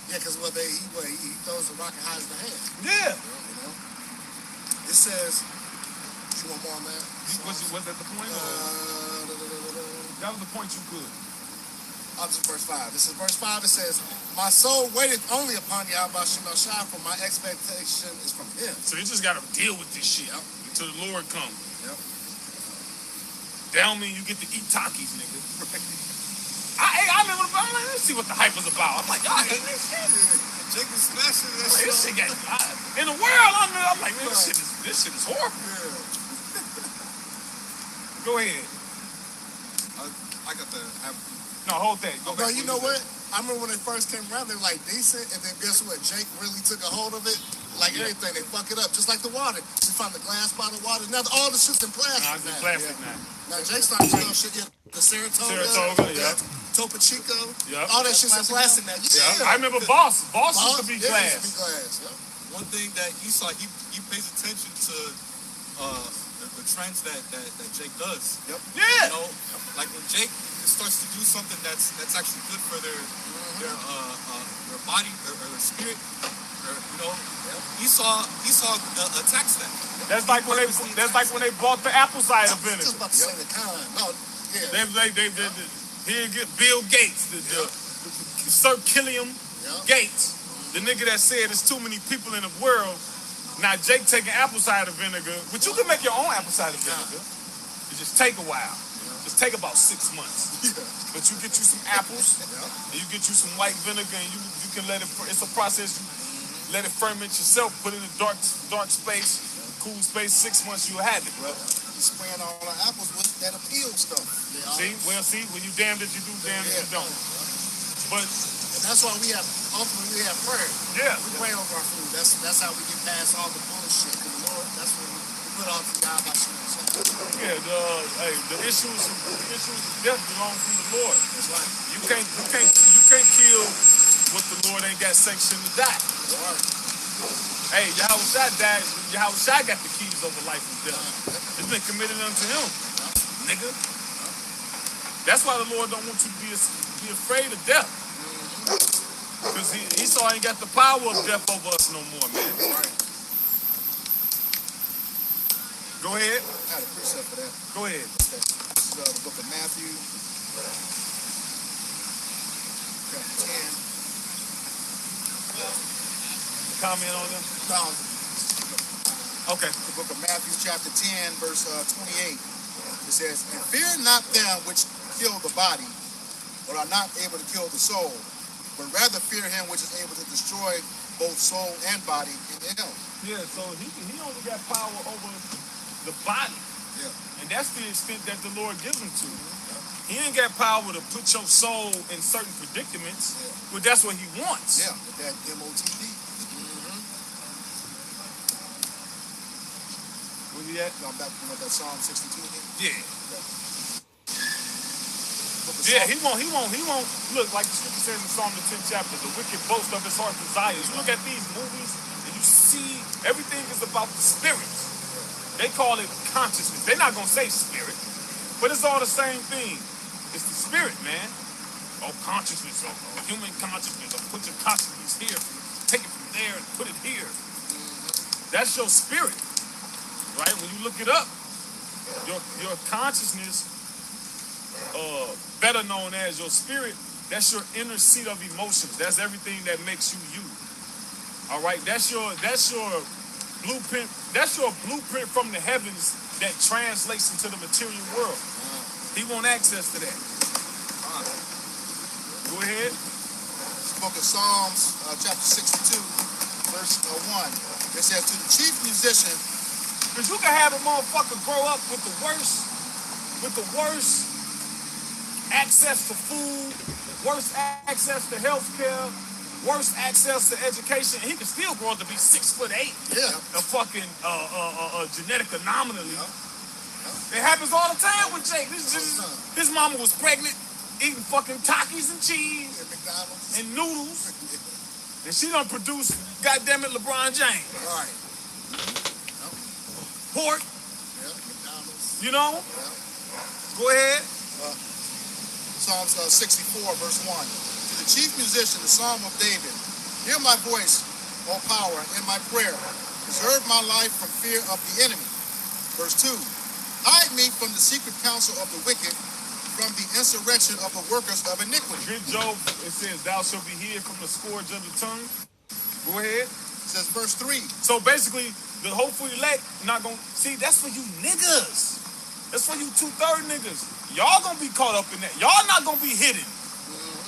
Yeah, because he throws the rock and hides the hand. Yeah. You know? It says, you want more on that? Was that the point? That was the point you could. Up to verse 5. This is verse 5. It says, my soul waiteth only upon Yahweh Shemashah, for my expectation is from him. So you just got to deal with this shit until the Lord comes. Yep. That don't mean you get to eat Takis, nigga. I remember, I'm like, let's see what the hype was about. I'm like, y'all eating this shit. Jake was smashing that Like, shit. this shit got, in the world, I'm like, man, this shit is horrible. Yeah. Go ahead. I got the... No, hold that. Go But back. you know what? I remember when they first came around, they were like decent, and then guess what? Jake really took a hold of it. Like everything, they fuck it up. Just like the water. We found the glass bottle of water. Now all the shit's in plastic. Nah, it's in plastic now. Now Jake started doing shit. The Saratoga, Topo Chico, all that shit's in plastic now. Yeah. I remember Boss used to be glass. Used to be glass. One thing that you saw, he pays attention to the trends that Jake does. Yep. Yeah. You know, like when Jake starts to do something that's actually good for their body or their spirit, you know, he saw attacks that. That's like when they bought the apple cider vinegar. Just about to say the kind. No, yeah. They here get Bill Gates, the Sir Killiam Gates, the nigga that said there's too many people in the world. Now Jake taking apple cider vinegar, but you can make your own apple cider vinegar. It just take a while. Just take about 6 months. But you get you some apples, and you get you some white vinegar, and you can let it. It's a process. You let it ferment yourself. Put it in a dark space, cool space. 6 months you'll have it. Well, you spraying all the apples with that appeal stuff. See, when you damned if you do, damned if you don't. But And that's why ultimately we have prayer. Yeah. We pray over our food. That's how we get past all the bullshit. The Lord, that's when we put all to God by shooting. yeah, the issues of death belong from the Lord. That's right. You can't kill what the Lord ain't got sanctioned to die. That's right. Hey, Yahushua died. Yahushua got the keys over life and death. It's been committed unto him, nigga. That's why the Lord don't want you to be afraid of death. Because he saw he ain't got the power of death over us no more, man. Right. Go ahead. I had a precept for that. Go ahead. Okay. This is the book of Matthew, chapter 10. Comment on them? No, Okay. the book of Matthew, chapter 10, verse 28. It says, "And fear not them which kill the body, but are not able to kill the soul, but rather fear him which is able to destroy both soul and body in hell." Yeah, so he only got power over the body. Yeah. And that's the extent that the Lord gives him to. He ain't got power to put your soul in certain predicaments, but that's what he wants. Yeah, with that MOTD. Where we at? Going back to that Psalm 62 again. Yeah. Book of Yeah, Psalm- he won't look like the scripture says in Psalm the 10th chapter, the wicked boast of his heart's desires. You look at these movies and you see everything is about the spirit. They call it consciousness. They're not gonna say spirit, but it's all the same thing. It's the spirit, man. Oh, consciousness, oh, human consciousness. Oh, put your consciousness here, take it from there and put it here. That's your spirit, right? When you look it up, your consciousnness, better known as your spirit, that's your inner seat of emotions. That's everything that makes you you. All right, that's your blueprint. That's your blueprint from the heavens that translates into the material world. He wants access to that. Go ahead. This book of Psalms, chapter 62, verse 1. It says, "To the chief musician." Because you can have a motherfucker grow up with the worst access to food, worst access to health care, worst access to education, and he can still grow up to be 6'8". Yeah. A fucking genetic anomaly. It happens all the time with Jake. His mama was pregnant, eating fucking Takis and cheese Yeah, McDonald's. and noodles, and she done produced, goddammit, LeBron James. Right. Pork, Yeah, McDonald's. you know? Go ahead. Psalms 64, verse 1. "To the chief musician, the Psalm of David. Hear my voice, O power, in my prayer. Preserve my life from fear of the enemy." Verse 2. "Hide me from the secret counsel of the wicked, from the insurrection of the workers of iniquity." Good Job, it says, "Thou shalt be hid from the scourge of the tongue." Go ahead. It says verse 3. So basically, the hopeful elect not gonna see. That's for you niggas. That's for you 2/3 niggas. Y'all gonna be caught up in that. Y'all not gonna be hidden.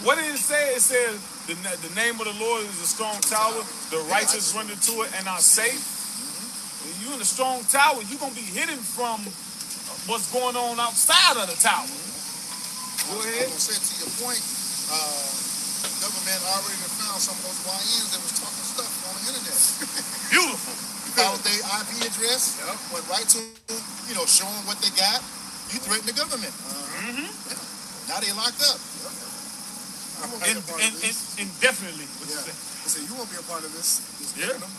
What did it say? It says the name of the Lord is a strong tower. The righteous run into it and are safe. When you in a strong tower, you gonna be hidden from what's going on outside of the tower. Go ahead. I'm going to say to your point, government already found some of those YNs that was talking stuff on the internet. Beautiful. Followed their IP address, went right to, showing what they got. You threatened the government. Now they locked up. I'm gonna be a part of this. Indefinitely. What you Yeah. say? I said, you won't be a part of this. Yeah. Kingdom.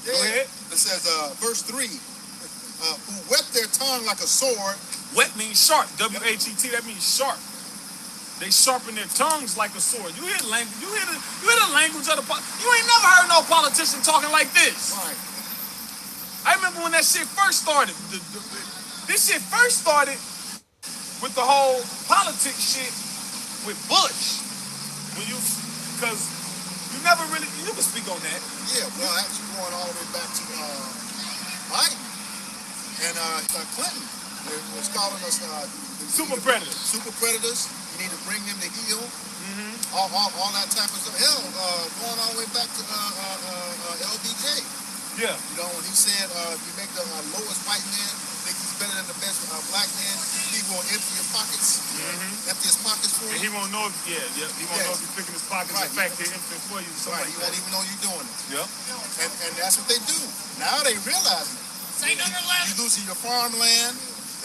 Go ahead. It says, verse 3, "Who whet their tongue like a sword." Wet means sharp. W-H-E-T, that means sharp. They sharpen their tongues like a sword. You hear the language. You hear the language of the. You ain't never heard no politician talking like this. Right. I remember when that shit first started. This shit first started with the whole politics shit with Bush. Because you never really. You can speak on that. Yeah, well, actually going all the way back to Biden and Clinton. It was calling us, they Super predators. Super predators. You need to bring them to heel. All that type of stuff. Hell, going all the way back to LBJ. Yeah. You know, when he said, if you make the lowest white man think he's better than the best black man, he will empty your pockets. Empty his pockets for you. And he won't know if, he won't know if you're picking his pockets. Right. In fact, they're emptying for you. Right, he won't even know you're doing it. Yep. And that's what they do. Now they realize it. You're losing your farmland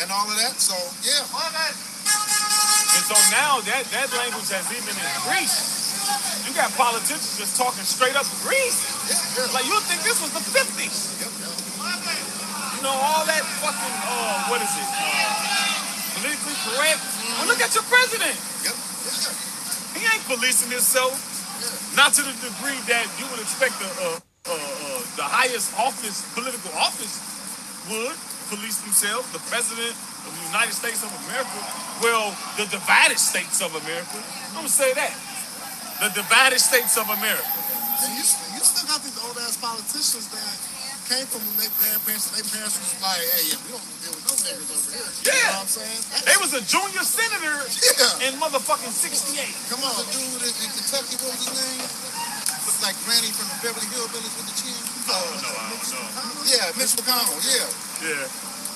and all of that. So, yeah. And so now that language has even increased. You got politicians just talking straight up Greece. Like, you would think this was the 50s. You know, all that fucking, what is it? Politically correct. Well, look at your president. He ain't policing himself. Not to the degree that you would expect the highest office, political office would police themselves. The president of the United States of America. Well, the divided states of America. I'm going to say that. The divided states of America. And you still got these old ass politicians that came from when their grandparents and their parents was like, hey, we don't deal with no niggers over here. You know what I'm saying? They was a junior senator in motherfucking 68. Come on. The dude in Kentucky, what was his name? Looks like Granny from the Beverly Hillbillies with the chin. I don't know. Yeah, Mitch McConnell, Yeah.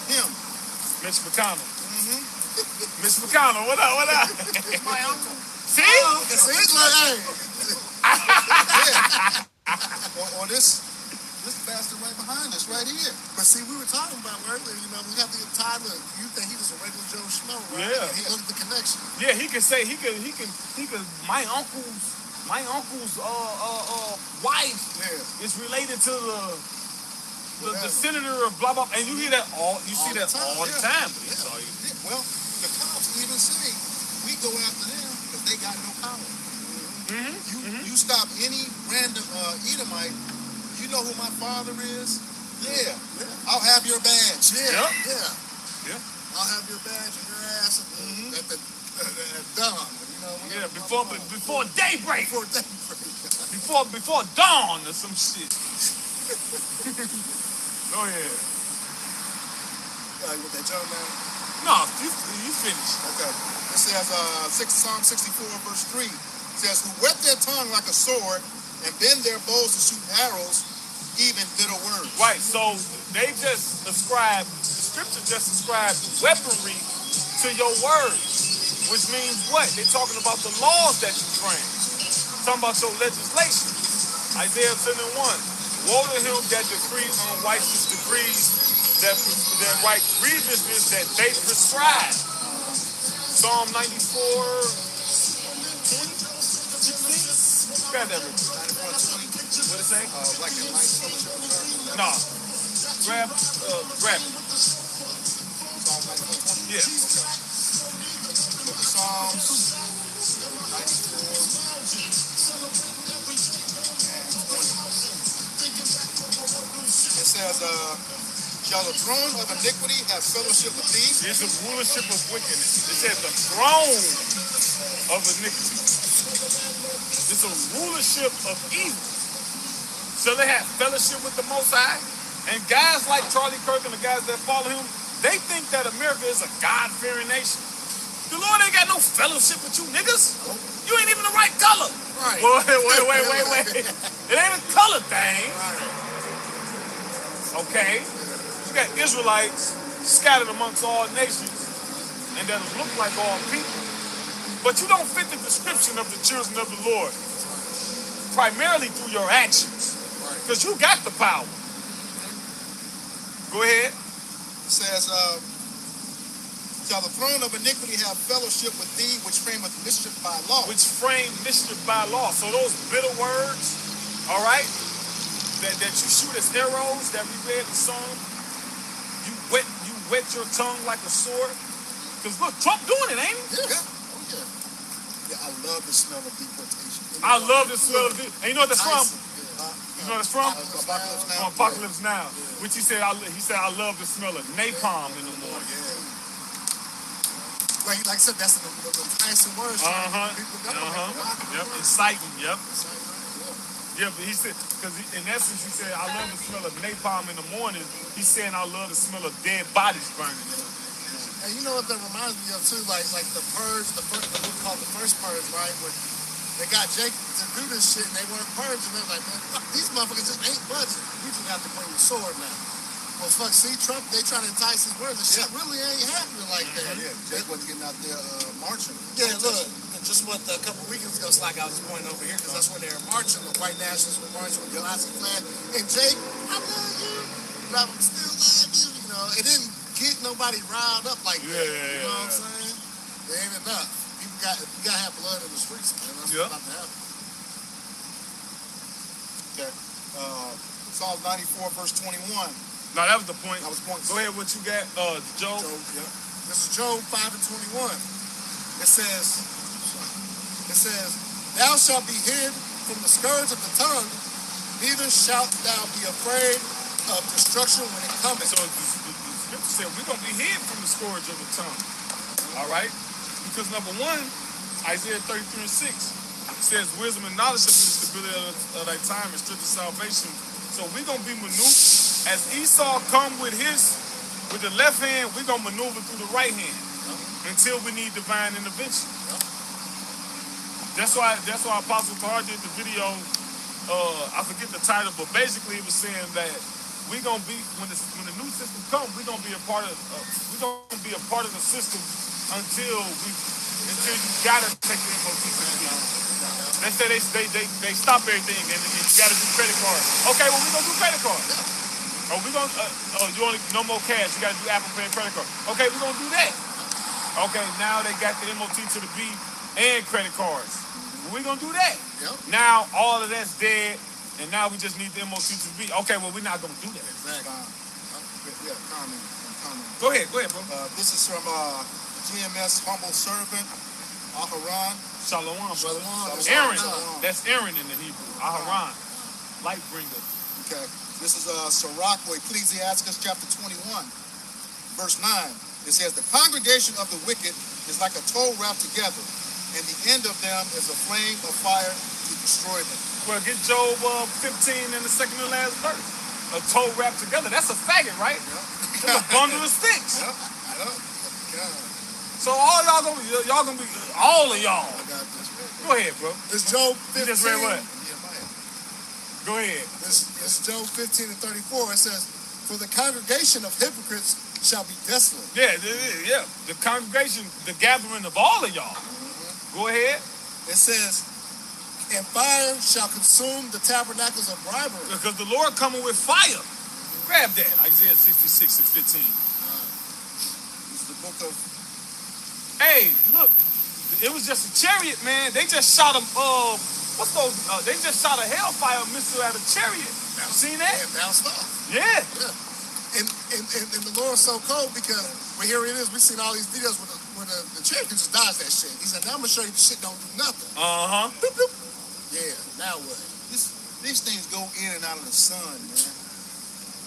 Him. Mitch McConnell. Mitch McConnell, what up? My uncle. See? It's like, hey. Or this bastard right behind us, right here. But see, we were talking about earlier, you know, we have the time of, you think he was a regular Joe Schmo, right? Yeah. And he looked at the connection. Yeah, he could say, he could, my uncle's wife is related to the senator of blah, blah, and you hear that you see that all the time. Well, the cops even say, we go after them because they got no power. You stop any random Edomite, you know who my father is? Yeah. I'll have your badge. Yeah. Yeah. I'll have your badge and your ass at the dawn. You know, Yeah, before daybreak. Before daybreak. Before dawn or some shit. Go ahead. With that John man? No, you finished. Okay. It says Psalm 64 verse 3 says, who whet their tongue like a sword and bend their bows to shoot arrows, even bitter words. Right, so they just ascribe, the scripture just ascribes weaponry to your words, which means what? They're talking about the laws that you frame. Talking about your legislation. Isaiah 10:1. Woe to him that decrees unrighteous decrees that write grievousness that they prescribe. Psalm 94, 20, 16. Grab that real quick. 94:20. What it say? Black and white fellowship of church. No. Grab it. Psalm 94:20. Yeah. Book of Psalms 94. It says, shall the throne of iniquity have fellowship with thee? It's a rulership of wickedness. It says the throne of iniquity. It's a rulership of evil. So they have fellowship with the Most High. And guys like Charlie Kirk and the guys that follow him, they think that America is a God-fearing nation. The Lord ain't got no fellowship with you niggas. You ain't even the right color. Right. Wait. It ain't a color thing. Okay? You got Israelites scattered amongst all nations and that look like all people. But you don't fit the description of the children of the Lord. Primarily through your actions. Because you got the power. Go ahead. It says, shall the throne of iniquity have fellowship with thee, which frameth mischief by law? Which frame mischief by law. So those bitter words, all right, that you shoot as arrows that we read the song, you wet your tongue like a sword. Because look, Trump doing it, ain't he? Yeah, I love the smell of deportation. I love the smell of it. And you know what that's from? You know what that's from? Apocalypse Now. From Apocalypse Now. Which he said, I love the smell of napalm in the morning. Like I said, that's the Tyson words. Yep, inciting, yep. Yeah, but he said, because in essence, he said, I love the smell of napalm in the morning. He's saying, I love the smell of dead bodies burning. And you know what that reminds me of too? Like the purge, the movie called The First Purge, right? Where they got Jake to do this shit and they weren't purging. They're like, man, fuck, these motherfuckers just ain't budging. We just have to bring the sword now. Well, fuck, see, Trump, they trying to entice his words and shit really ain't happening like that. Yeah, Jake wasn't getting out there marching. Yeah, look, just what a couple weekends ago, it's like I was pointing over here because that's when they were marching. The white nationalists were marching with the Nazi flag. And Jake, I love you, but I still love you. You know, it didn't get nobody riled up like that. You know what I'm saying? There ain't enough. You gotta have blood in the streets, man. That's what's about to happen. Okay. Psalm 94, verse 21. No, that was the point. That was the point. Go ahead, what you got, Job? Yeah. This is Job 5:21. It says, thou shalt be hid from the scourge of the tongue, neither shalt thou be afraid of destruction when it cometh. So the scripture said we're going to be hid from the scourge of the tongue. All right? Because number one, Isaiah 33:6 says wisdom and knowledge shall be the stability of thy time and strength of salvation. So we're going to be maneuvered. As Esau come with the left hand, we're going to maneuver through the right hand until we need divine intervention. That's why Apostle Tahar did the video, I forget the title, but basically it was saying that we're going to be, when the new system comes, we're going to be a part of the system until you gotta take the MOT to the beat. They say they stop everything and you gotta do credit cards. Okay, well we're gonna do credit cards. Oh, we gonna you only no more cash. You gotta do Apple Pay and credit card. Okay, we're gonna do that. Okay, now they got the MOT to the beat and credit cards. We're gonna do that. Yep. Now all of that's dead, and now we just need the MOT to the beat. Okay, well we're not gonna do that. Exactly. Yeah, comment. Go ahead, bro. This is from GMS Humble Servant, Aharon. Shalom, brother. Shalom. Aaron. Shalom. That's Aaron in the Hebrew. Aharon. Light bringer. Okay. This is Sirach, Ecclesiastes chapter 21, verse 9. It says, the congregation of the wicked is like a tow wrapped together, and the end of them is a flame of fire to destroy them. Well, get Job 15 in the second to last verse. A tow wrapped together. That's a faggot, right? Yep. That's a bundle of sticks. Yep. God. So all y'all gonna be all of y'all. I got this. Go ahead, bro. It's Job 15. You just read what? Yeah, Go ahead. It's Job 15:34. It says, for the congregation of hypocrites shall be desolate. Yeah. The congregation, the gathering of all of y'all. Go ahead. It says, and fire shall consume the tabernacles of bribery. Because the Lord coming with fire. Grab that. Isaiah 66:15. This is the book of... Hey, look. It was just a chariot, man. They just shot him, what's those? They just shot a hellfire missile at a chariot. You seen that? And bounced off. Yeah. And the Lord's so cold because here it is. We've seen all these videos where the chariot just dodge that shit. He said, now I'm going to show you the shit don't do nothing. Uh-huh. Boop, boop. Yeah, now what? These things go in and out of the sun, man.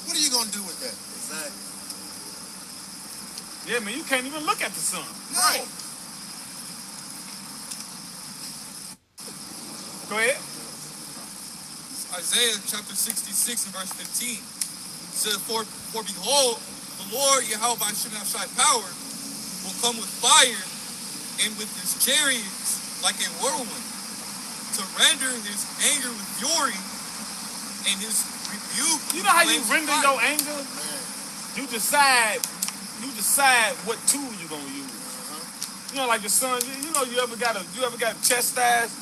What are you going to do with that? Exactly. Yeah, man, you can't even look at the sun. No. Right. Go ahead. Isaiah chapter 66 and verse 15. It says, for behold, the Lord Yahweh Shai power will come with fire and with his chariots like a whirlwind, to render his anger with fury and his rebuke. You know how you flames of render fire. your anger? You decide what tool you're gonna use. You know, like your son, you know, you ever got chastised?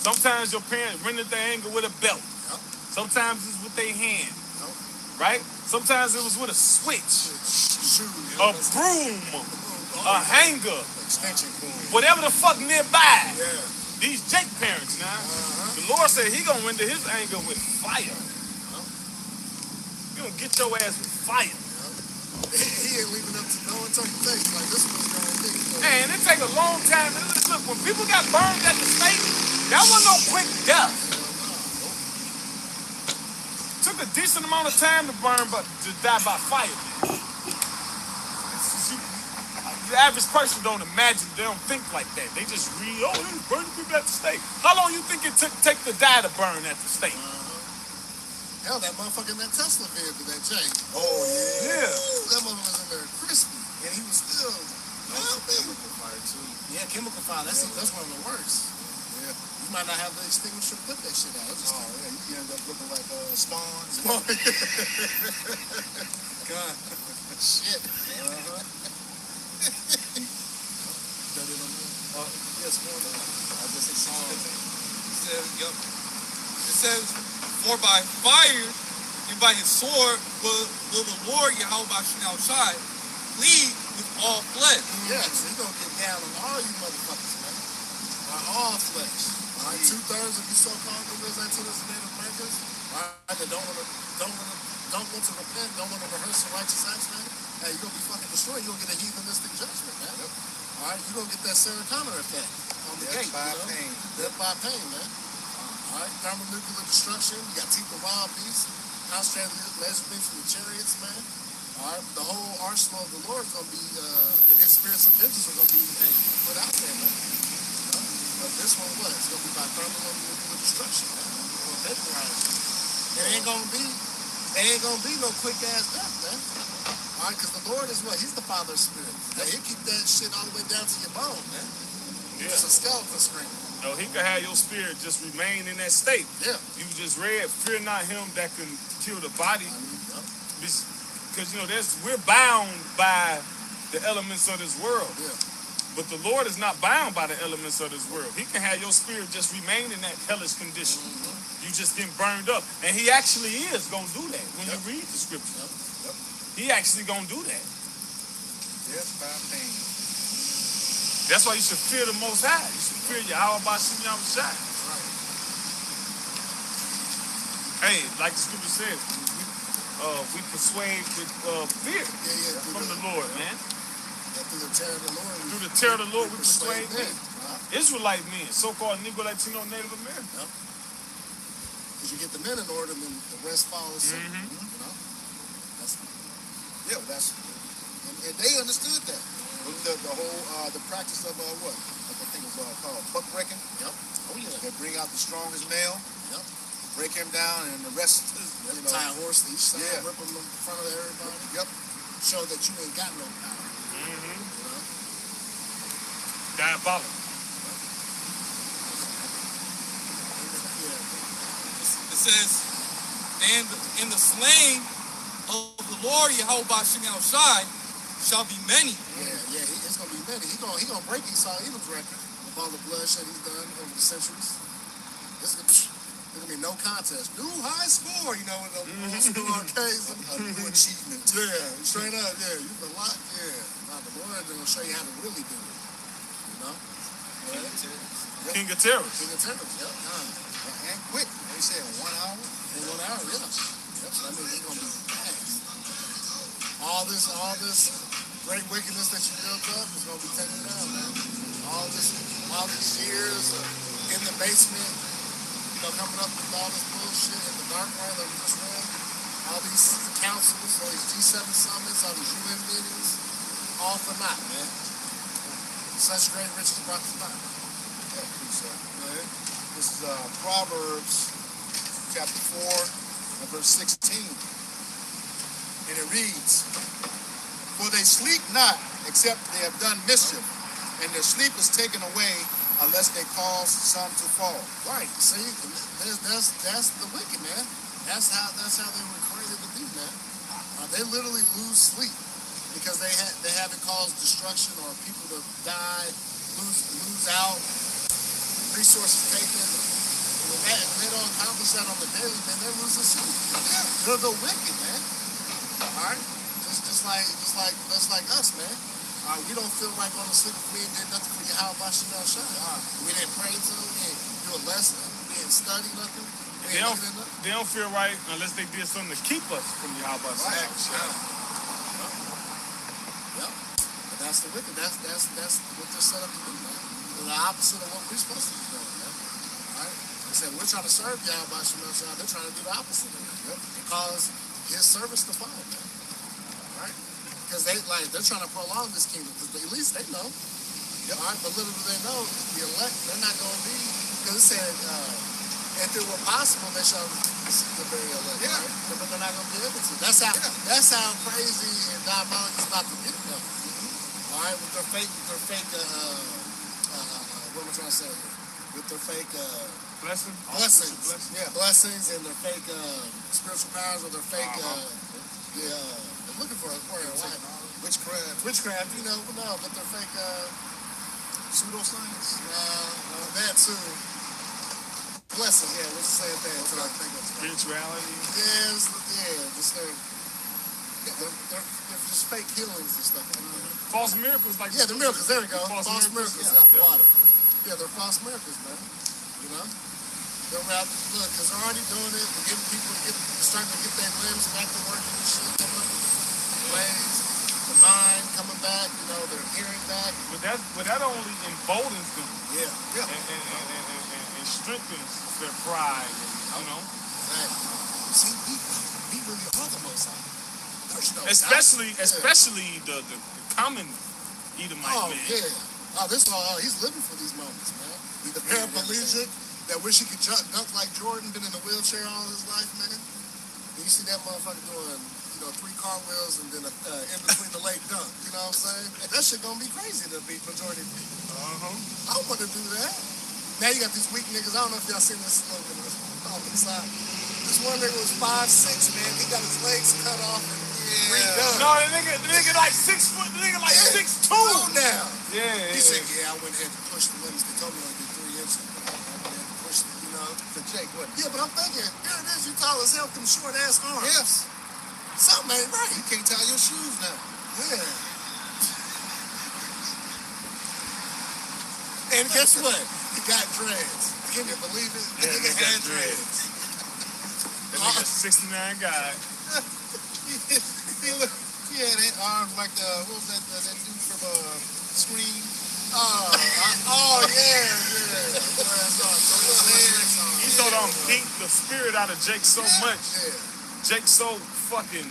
Sometimes your parents rendered their anger with a belt. Yep. Sometimes it's with their hand. Yep. Right? Sometimes it was with a switch, Shoot. a broom, a hanger, Extension cord. whatever the fuck nearby. Yeah. These Jake parents now. The Lord said he gonna render his anger with fire. He gonna get your ass with fire. He ain't leaving up to no interpretation. Like, this was going to be. Man, it take a long time. Look, when people got burned at the stake, that wasn't no quick death. Took a decent amount of time to burn, but to die by fire. The average person don't imagine, they don't think like that. They just read, oh, they burning people at the stake. How long you think it take to die to burn at the stake? Hell, that motherfucker in that Tesla vehicle, that Jake. Oh, yeah. Yeah. Ooh, that motherfucker was in there crispy, and he was still chemical fire too. Yeah, chemical fire. That's one of the worst. Yeah. You might not have the extinguisher to put that shit out. Just yeah, you end up looking like spawns. God. Shit. Yes, more than I just It says, for by fire and by his sword will the Lord Yahweh Shai lead with all flesh. Yeah, so he's gonna get down on all you motherfuckers, man. On all flesh. All right, 2/3 of you so-called niggas, Latinos, and Native Americans, all right, that don't want to repent, don't want to rehearse the righteous acts, man. Hey, you're gonna be fucking destroyed. You're gonna get a heathenistic judgment, man. Yep. All right, you're gonna get that Sarah Connor effect on the gate. By pain. Death by pain, man. All right, thermonuclear destruction. You got teeth of wild beasts, concentrated laser beams from the chariots, man. All right, the whole arsenal of the Lord is gonna be, and his spirits of vengeance are gonna be put out there, man. But this one was. It's gonna be by thermonuclear destruction, man. It ain't gonna be no quick ass death, man. All right, because the Lord is what? He's the Father of spirits. Now, he'll keep that shit all the way down to your bone, man. Yeah. It's a skeleton screaming. No, he could have your spirit just remain in that state. Yeah. You just read, fear not him that can kill the body. Yep. Because, we're bound by the elements of this world. Yeah. But the Lord is not bound by the elements of this world. He can have your spirit just remain in that hellish condition. You just getting burned up. And he actually is going to do that when you read the scripture. He actually going to do that. Death by pain. That's why you should fear the Most High. You should fear Yahweh Shai. Right. Hey, like the scripture says, we persuade with fear from the Lord, man. Through the terror of the Lord. Through the terror of the Lord, we persuade men. Right. Israelite men, so-called Negro, Latino, Native American. Yep. Because you get the men in order, then the rest follows suit. You know? And they understood that. The whole the practice of what? I think it was called buck breaking. Yep. Oh yeah. They bring out the strongest male. Yep. Break him down, and the rest is tie a horse to each side, rip him in front of everybody. Yep. Show that you ain't got no power. You know? Diabolical. It says, and in the slain of the Lord Yahweh Shai shall be many. Yeah, it's gonna be many. He gonna break Esau Edom's record of all the bloodshed he's done over the centuries. There's gonna be no contest. New high score, in the old school arcades. A new achievement. Yeah, straight up. Yeah, you can lock. Yeah, now the Lord gonna show you how to really do it. You know. King of Terrors. King of Terrors. Yep. And quick. They say in 1 hour. In 1 hour. Yeah. Yep. So I mean, it's gonna be fast. All this great wickedness that you built up is gonna be taken down, man. All these years in the basement, coming up with all this bullshit in the dark room that we just read. All these councils, all these G7 summits, all these UN meetings, all for naught, man. Such great riches brought to naught. This is Proverbs chapter 4 and verse 16. And it reads, for they sleep not, except they have done mischief, and their sleep is taken away unless they cause some to fall. Right. See, that's the wicked, man. That's how they were created to be, man. They literally lose sleep because they haven't caused destruction or people to die, lose out, resources taken. When they don't accomplish that on the daily, man, they're losing sleep. They're the wicked, man. All right. Just like us, man. We don't feel like going to sleep if we ain't did nothing for Yahweh Shai. We didn't pray to him, we didn't do a lesson, we didn't study nothing. They don't feel right unless they did something to keep us from Yahweh Shai. Yep. But that's the wicked. That's what they're set up to do, man. They're the opposite of what we're supposed to be doing, man. All right? They said we're trying to serve Yahweh Shai. They're trying to do the opposite of it. Yep. And cause his service to fall, man. All right? Because they're trying to prolong this kingdom. Because at least they know. Yep. All right, but little do they know, the elect, they're not going to be. Because it said, if it were possible, they shall see the very elect. Yeah. Right? But they're not going to be able to. That's how crazy and diabolical it's about to get, though. All All right, with their fake, what am I trying to say? With their fake Blessings. Blessings and their fake spiritual powers or their fake, I'm looking for a word, witchcraft, you know, but their fake pseudoscience, that too. Blessing, yeah, let's say it there. That's what I think of. Spirituality. Just they're just fake healings and stuff like that. False miracles, like the miracles. There we go. False miracles yeah. out the water. Yeah, they're false miracles, man. You know, they're look because they're already doing it. They're getting people starting to get their limbs back to working and shit. Coming up with different ways. The mind coming back. You know, their hearing back. But that only emboldens them. Yeah. And strengthens their pride. And, you know. Exactly. See, we really are the Most High. Especially the common Edomite man. Yeah. He's living for these moments, man. The paraplegic that wish he could dunk like Jordan, been in a wheelchair all his life, man. And you see that motherfucker doing, 3 cartwheels and then in between the leg dunk. You know what I'm saying? That shit gonna be crazy to beat majority of people. I want to do that. Now you got these weak niggas. I don't know if y'all seen this slogan on the side. This one nigga was 5'6", man. He got his legs cut off and redone. No, the nigga like 6 foot. The nigga like 6'2". Now. Yeah. He said, I went ahead and pushed the limits. They told me I did 3 inches. I went ahead and pushed it, to Jake. What? Yeah, but I'm thinking, here it is. You tall as hell with them short ass arms. Yes. Something ain't right. You can't tie your shoes now. Yeah. And guess what? He got dreads. Can you believe it? The nigga had dreads. That nigga 69 guy. He had arms like what was that dude from Scream? He so done beat the spirit out of Jake so much. Jake so fucking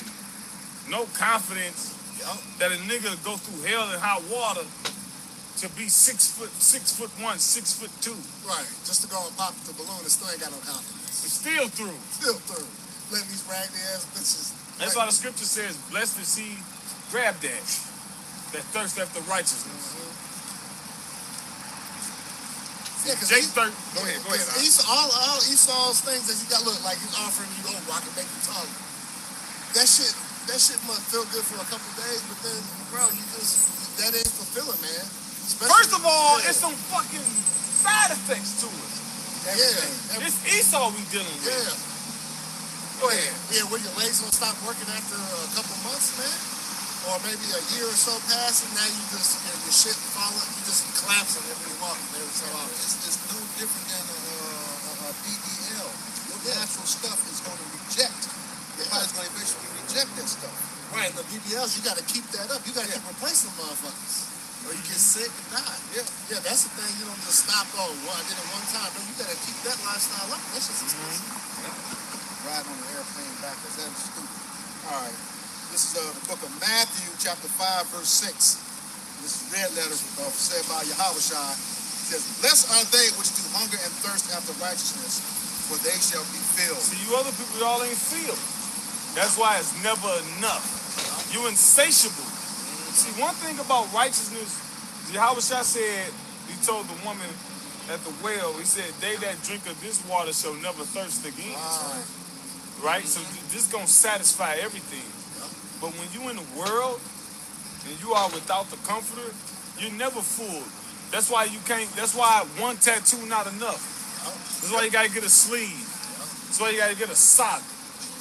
no confidence that a nigga go through hell and hot water to be 6'1", 6'2". Right, just to go and pop the balloon and still ain't got no confidence. It's still through. Letting these raggedy ass bitches. That's why the scripture says, blessed is he, grab that thirst after righteousness. Yeah, cause Jake thirst. Go ahead. All Esau's things that you got, look, like he's offering you, I can make you taller. That shit must feel good for a couple days, but then, bro, that ain't fulfilling, man. First of all, it's some fucking side effects to it. It's Esau we dealing with. Yeah. Go ahead. Yeah, your legs gonna stop working after a couple months, man? Or maybe a year or so passing, now you just, your shit falling, you just collapsing every walking every so often. It's no different than a BDL. Your natural stuff is going to reject. Your body's going to eventually reject that stuff. Right, the BBLs, you got to keep that up. You got to keep replacing motherfuckers. Or you get sick and die. Yeah, that's the thing. You don't just stop, I did it one time. No, you got to keep that lifestyle up. That's just expensive. Riding on the airplane backwards, that is stupid. All right. This is the book of Matthew, chapter 5, verse 6. This is red letters said by Yahushua. It says, blessed are they which do hunger and thirst after righteousness, for they shall be filled. See, you other people, y'all ain't filled. That's why it's never enough. You insatiable. See, one thing about righteousness, Yahushua said, he told the woman at the well, he said, they that drink of this water shall never thirst again. Right? So this is going to satisfy everything. But when you in the world and you are without the comforter, you're never full. That's why you can't, that's why one tattoo not enough. That's why you got to get a sleeve. That's why you got to get a sock.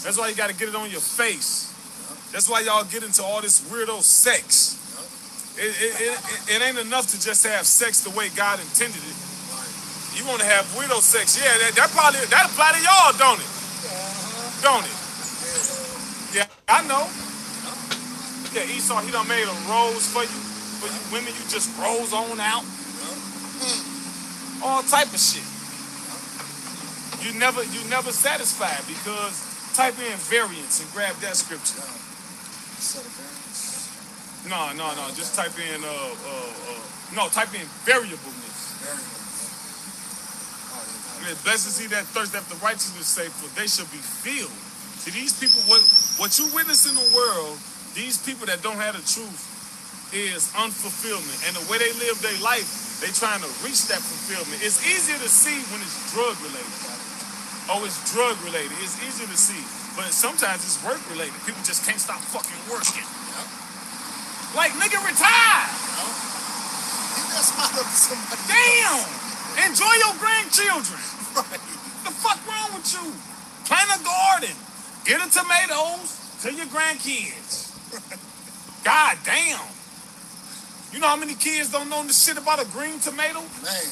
That's why you got to get it on your face. That's why y'all get into all this weirdo sex. It ain't enough to just have sex the way God intended it. You want to have weirdo sex. Yeah, that apply to y'all, don't it? Don't it? Yeah, I know. Yeah, Esau, he done made a rose for you. For you women, you just rose on out. All type of shit. You never satisfied because type in variance and grab that scripture. No. Just type in type in variableness. Blessed is he that thirst after righteousness, say, for they shall be filled. See, these people, what you witness in the world, these people that don't have the truth, is unfulfillment. And the way they live their life, they trying to reach that fulfillment. It's easier to see when it's drug related. Oh, it's drug related. It's easier to see. But sometimes it's work related. People just can't stop fucking working. Yep. Like, nigga, retire. Get that spot up to somebody. Damn. Enjoy your grandchildren. Right. The fuck wrong with you? Plant a garden. Get the tomatoes to your grandkids. God damn. You know how many kids don't know this shit about a green tomato? Man.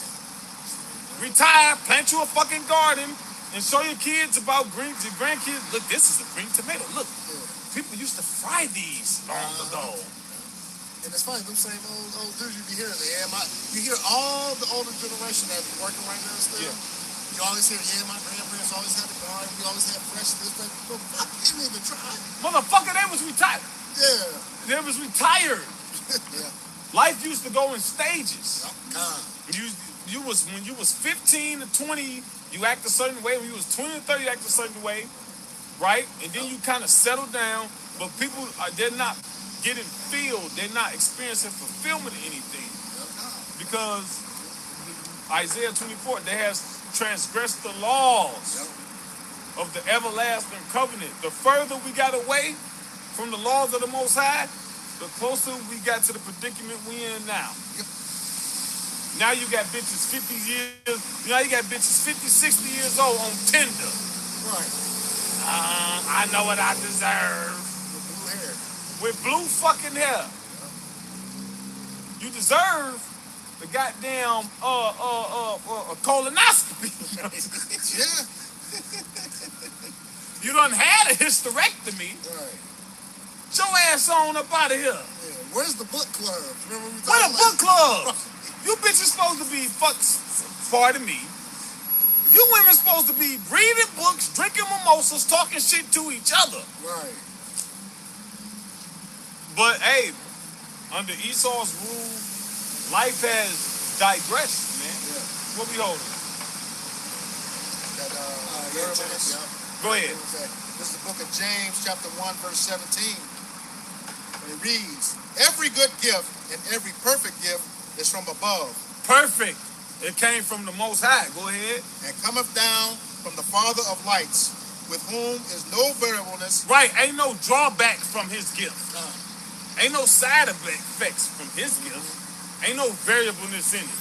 Retire, plant you a fucking garden, and show your kids about your grandkids. Look, this is a green tomato. Look, people used to fry these long ago. And it's funny, them same old dudes you be hearing. You hear all the older generation that's working right now still. Yeah. You always hear, my grandparents always had a garden. We always had fresh this, that. But fuck, you didn't even try. Motherfucker, they was retired. Yeah. They was retired. Yeah. Life used to go in stages. God. When you was 15 to 20, you act a certain way. When you was 20 to 30, you act a certain way, right? And then you kind of settle down. But people they're not getting filled. They're not experiencing fulfillment of anything because Isaiah 24, they have transgressed the laws of the everlasting covenant. The further we got away from the laws of the Most High, the closer we got to the predicament we in now. Now you got bitches 50 years, now you got bitches 50, 60 years old on Tinder. Right. I know what I deserve. With blue hair. With blue fucking hair. You deserve the goddamn colonoscopy. Yeah. You done had a hysterectomy. Right. Get your ass on up out of here. Yeah. Where's the book club? Remember we Where the talking book club? You bitches supposed to be pardon me. You women supposed to be reading books, drinking mimosas, talking shit to each other. Right. But hey, under Esau's rule, life has digressed, man. Yeah. What we holding? That, James. Go ahead. This is the book of James, chapter 1, verse 17. And it reads, every good gift and every perfect gift is from above. Perfect. It came from the Most High. Go ahead. And cometh down from the Father of lights, with whom is no variableness. Right. Ain't no drawback from his gift. Ain't no side effects from his gift. Ain't no variableness in it.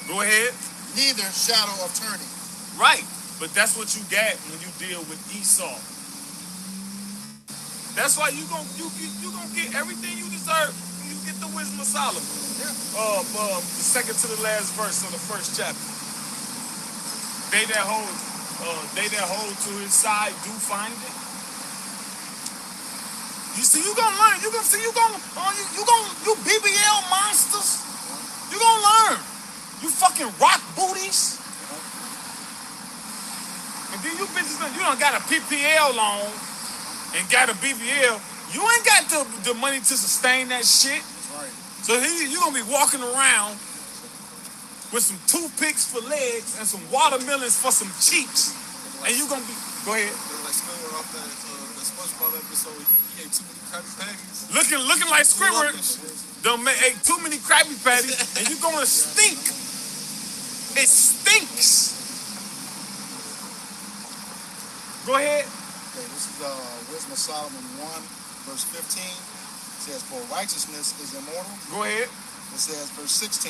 Go ahead. Neither shadow of turning. Right. But that's what you get when you deal with Esau. That's why you gonna get everything you deserve when you get the wisdom of Solomon. Yeah. The second to the last verse of the first chapter. They that hold to his side do find it. You see, you gonna learn. You BBL monsters. You gonna learn. You fucking rock booties. And then you bitches, you done got a PPL loan and got a BBL. You ain't got the money to sustain that shit. Right. So you gonna be walking around with some toothpicks for legs and some watermelons for some cheeks. And you gonna be, go ahead. Like Squidward off that SpongeBob episode, he ate too many Krabby Patties. Looking like Squidward. Ate too many Krabby Patties and you gonna stink. It stinks. Go ahead. Okay, this is Wisdom of Solomon 1, verse 15. It says, for righteousness is immortal. Go ahead. It says, verse 16,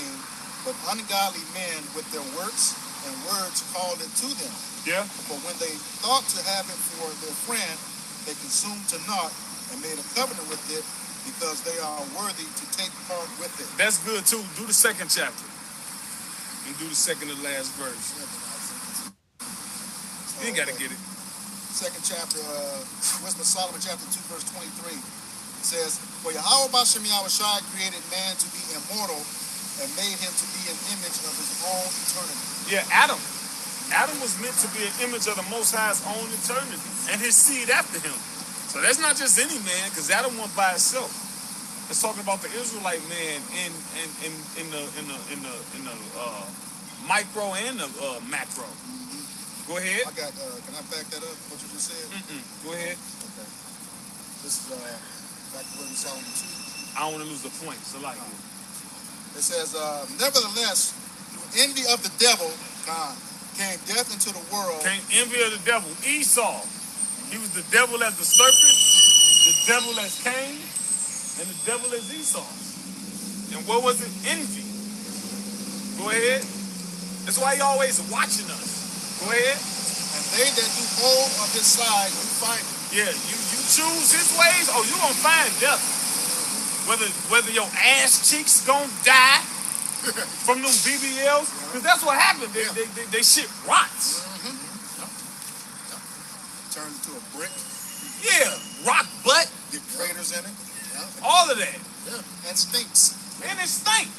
but ungodly men with their works and words called it to them. Yeah. For when they thought to have it for their friend, they consumed to naught and made a covenant with it because they are worthy to take part with it. That's good too. Do the second chapter. And do the second to last verse. You ain't gotta get it. Second chapter, Wisdom of Solomon, chapter 2, verse 23. It says, for Yahweh Bashem Yahushai created man to be immortal and made him to be an image of his own eternity. Yeah, Adam. Adam was meant to be an image of the Most High's own eternity and his seed after him. So that's not just any man, because Adam went by himself. It's talking about the Israelite man in the micro and the macro. Go ahead. I got, can I back that up, what you just said? Go ahead. Okay. This is back to where we saw in 2. I don't want to lose the point. So like, it says, nevertheless, through envy of the devil, came death into the world. Came envy of the devil. Esau. He was the devil as the serpent, the devil as Cain, and the devil as Esau. And what was it? Envy. Go ahead. That's why he always watching us. Go ahead. And they that do hold of his side, you find it. Yeah, you choose his ways, oh, you're going to find death. Whether your ass cheeks going to die from them BBLs, because that's what happened. They shit rots. Turns into a brick. Yeah, rock butt. Get craters in it. All of that. Yeah. And stinks. And it stink.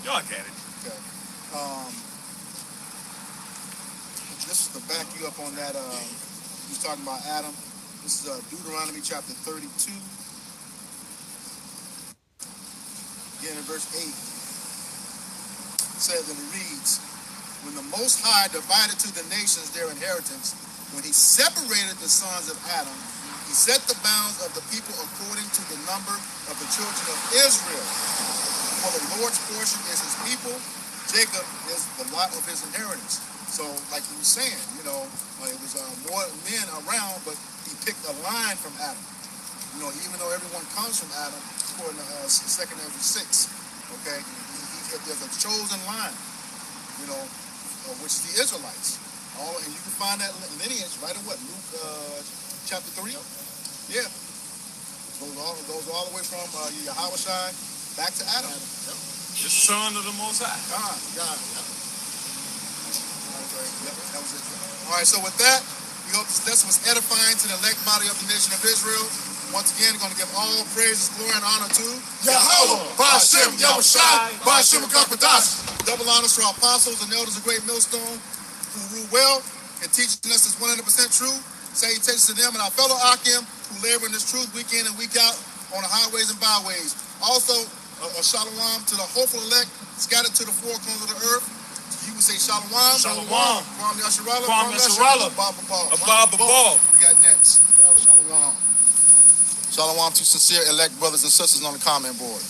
Y'all get it. Okay. Just to back you up on that, he was talking about Adam. This is Deuteronomy chapter 32. Again in verse 8. It says, and it reads, when the Most High divided to the nations their inheritance, when he separated the sons of Adam, he set the bounds of the people according to the number of the children of Israel. For the Lord's portion is his people, Jacob is the lot of his inheritance. So, like you were saying, it was more men around, but he picked a line from Adam. Even though everyone comes from Adam, according to 2 Ezra 6, okay, there's a chosen line, which is the Israelites. And you can find that lineage right in what? Luke chapter 3? Yeah. Goes all the way from Yahushua back to Adam. Yep. The son of the Most High. God. Yep, that was it. All right, so with that, we hope this lesson was edifying to the elect body of the nation of Israel. Once again, we're going to give all praises, glory, and honor to Yahweh, Ba'Shem, Yahushai, Ba'Shem Kakadash. Double honors to our apostles and elders of Great Millstone, who rule well and teaching us is 100% true. Salutations to them and our fellow Akim who labor in this truth week in and week out on the highways and byways. Also, a shalom to the hopeful elect scattered to the four corners of the earth. You would say shalom. Shalom. Kwam Yasharala. Kwam Yasharala. Abba Ball. We got next. Shalom. Shalom to sincere elect brothers and sisters on the comment board.